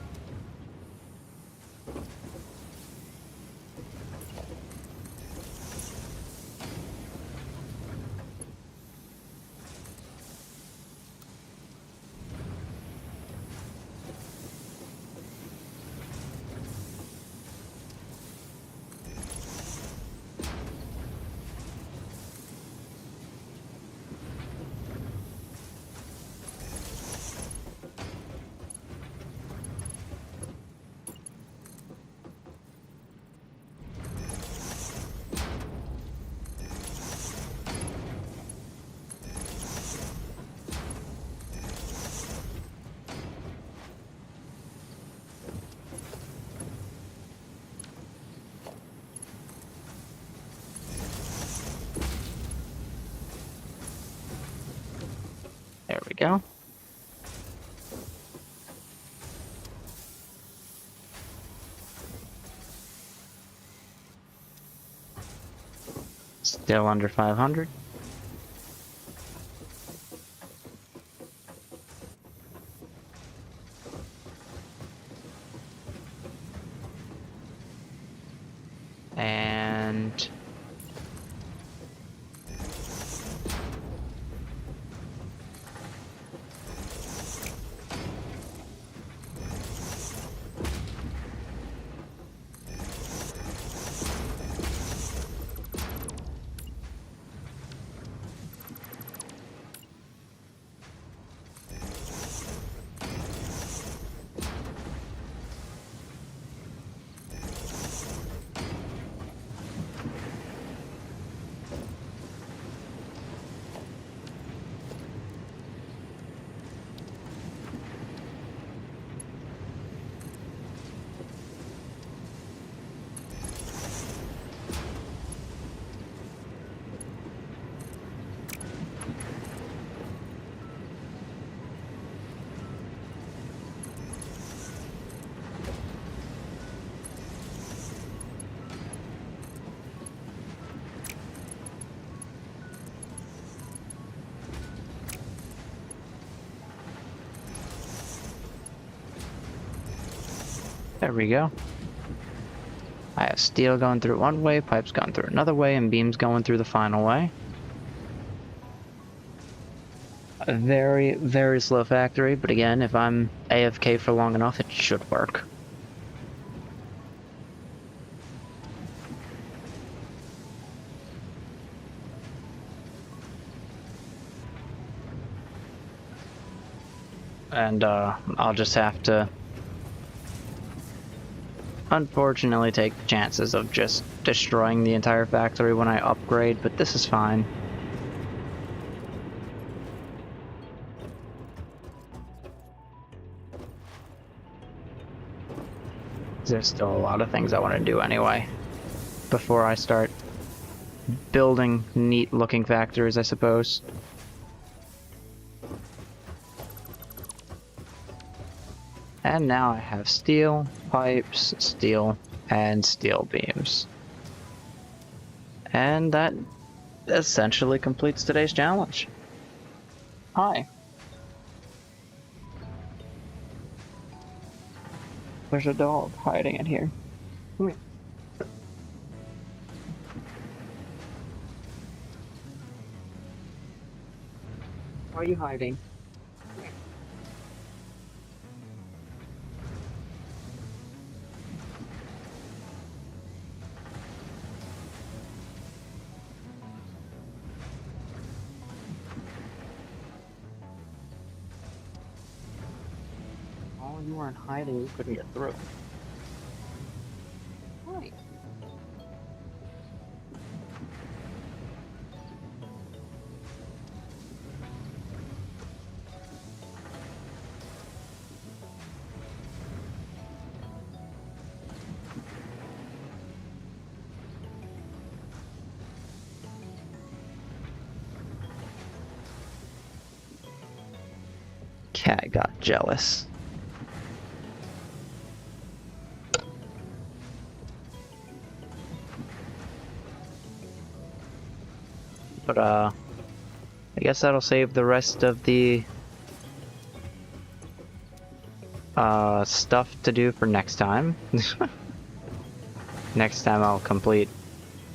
There we go. Still under 500. And there we go. I have steel going through one way, pipes going through another way, and beams going through the final way. A very, very slow factory, but again, if I'm AFK for long enough, it should work. And I'll just have to unfortunately take the chances of just destroying the entire factory when I upgrade, but this is fine. There's still a lot of things I want to do anyway before I start building neat looking factories, I suppose. And now I have steel, pipes, steel, and steel beams. And that essentially completes today's challenge. Hi. There's a dog hiding in here. Come here. Why are you hiding? Oh, you weren't hiding, you couldn't get through. Why? Cat got jealous. But I guess that'll save the rest of the stuff to do for next time. Next time I'll complete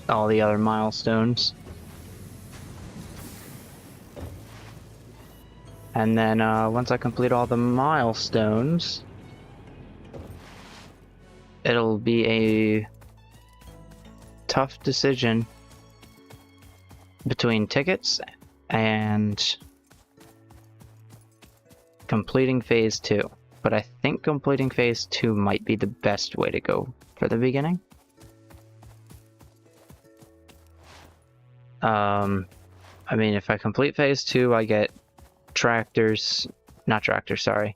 all the other milestones. And then once I complete all the milestones, it'll be a tough decision between tickets and completing phase 2. But I think completing phase 2 might be the best way to go for the beginning. I mean, if I complete phase 2, I get not tractors, sorry.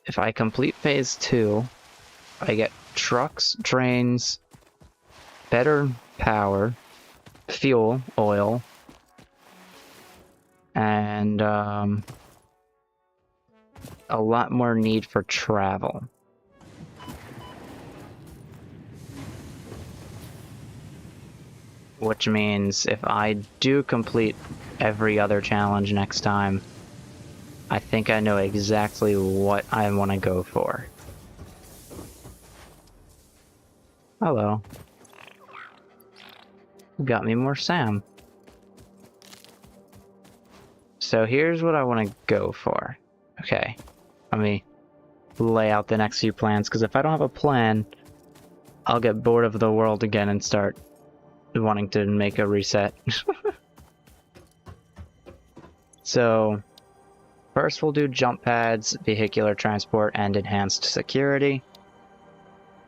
If I complete phase 2, I get trucks, trains, better power, fuel, oil, and a lot more need for travel. Which means if I do complete every other challenge next time, I think I know exactly what I want to go for. Hello. Got me more Sam. So here's what I want to go for. Okay, let me lay out the next few plans, because if I don't have a plan, I'll get bored of the world again and start wanting to make a reset. So first we'll do jump pads, vehicular transport, and enhanced security.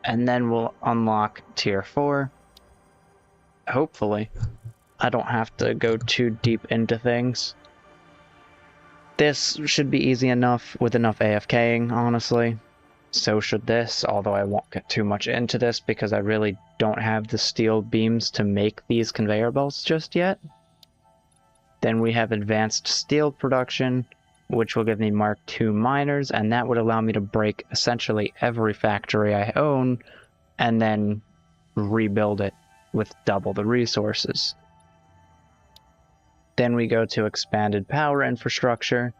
And then we'll unlock tier 4. Hopefully. I don't have to go too deep into things. This should be easy enough with enough AFKing, honestly. So should this, although I won't get too much into this because I really don't have the steel beams to make these conveyor belts just yet. Then we have advanced steel production, which will give me Mark II miners, and that would allow me to break essentially every factory I own and then rebuild it with double the resources. Then we go to expanded power infrastructure,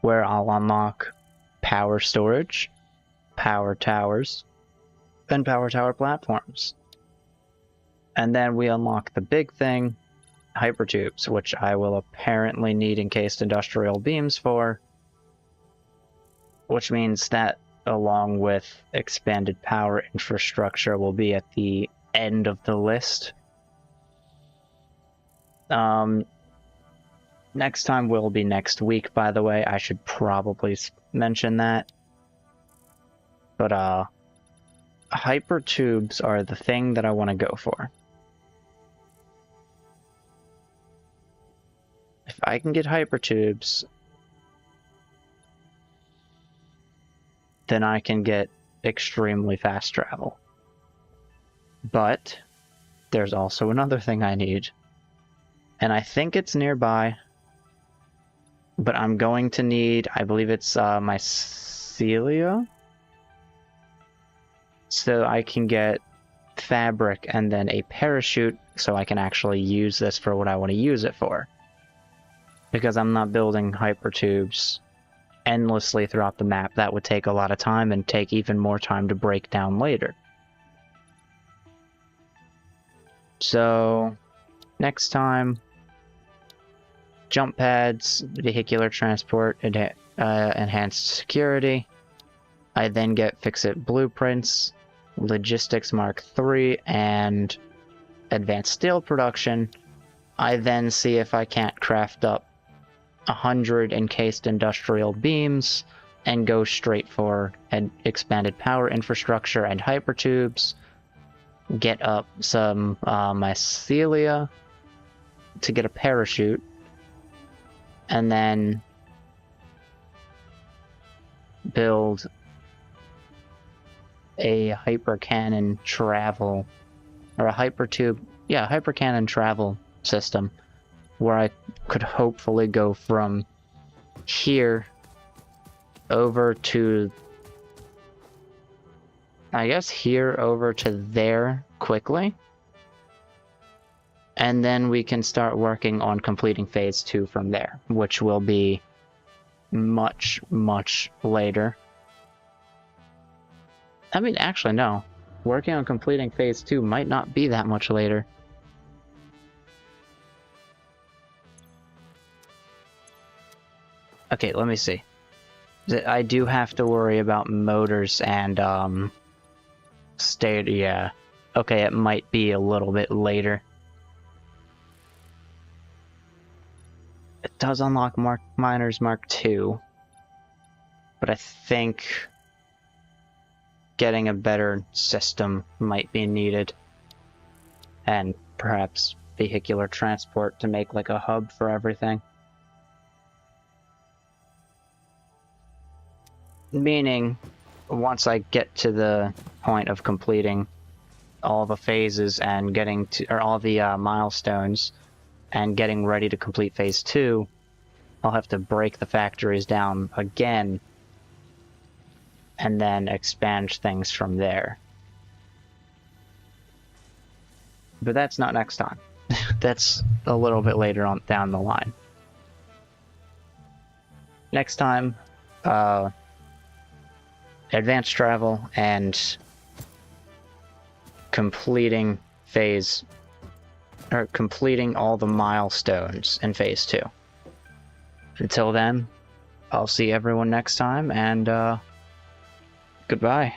where I'll unlock power storage, power towers, and power tower platforms. And then we unlock the big thing, hypertubes, which I will apparently need encased industrial beams for, which means that along with expanded power infrastructure will be at the end of the list. Next time will be next week, by the way. I should probably mention that. But hypertubes are the thing that I want to go for. If I can get hypertubes, then I can get extremely fast travel. But there's also another thing I need. And I think it's nearby. But I'm going to need, I believe it's mycelia. So I can get fabric and then a parachute so I can actually use this for what I want to use it for. Because I'm not building hypertubes endlessly throughout the map. That would take a lot of time and take even more time to break down later. So next time, jump pads, vehicular transport, enhanced security. I then get fix-it blueprints, logistics Mark III, and advanced steel production. I then see if I can't craft up 100 encased industrial beams and go straight for an expanded power infrastructure and hypertubes. Get up some mycelia to get a parachute. And then build a hyper cannon travel, or a hyper cannon travel system, where I could hopefully go from here over to, I guess here over to there quickly. And then we can start working on completing phase 2 from there, which will be much, much later. I mean, actually, no. Working on completing phase 2 might not be that much later. Okay, let me see. I do have to worry about motors and, state, yeah. Okay, it might be a little bit later. It does unlock Miners Mark II, but I think getting a better system might be needed, and perhaps vehicular transport to make like a hub for everything. Meaning, once I get to the point of completing all the phases and getting to, or all the milestones, and getting ready to complete phase 2, I'll have to break the factories down again, and then expand things from there. But that's not next time. That's a little bit later on down the line. Next time, advanced travel and completing completing all the milestones in phase 2. Until then, I'll see everyone next time, and goodbye.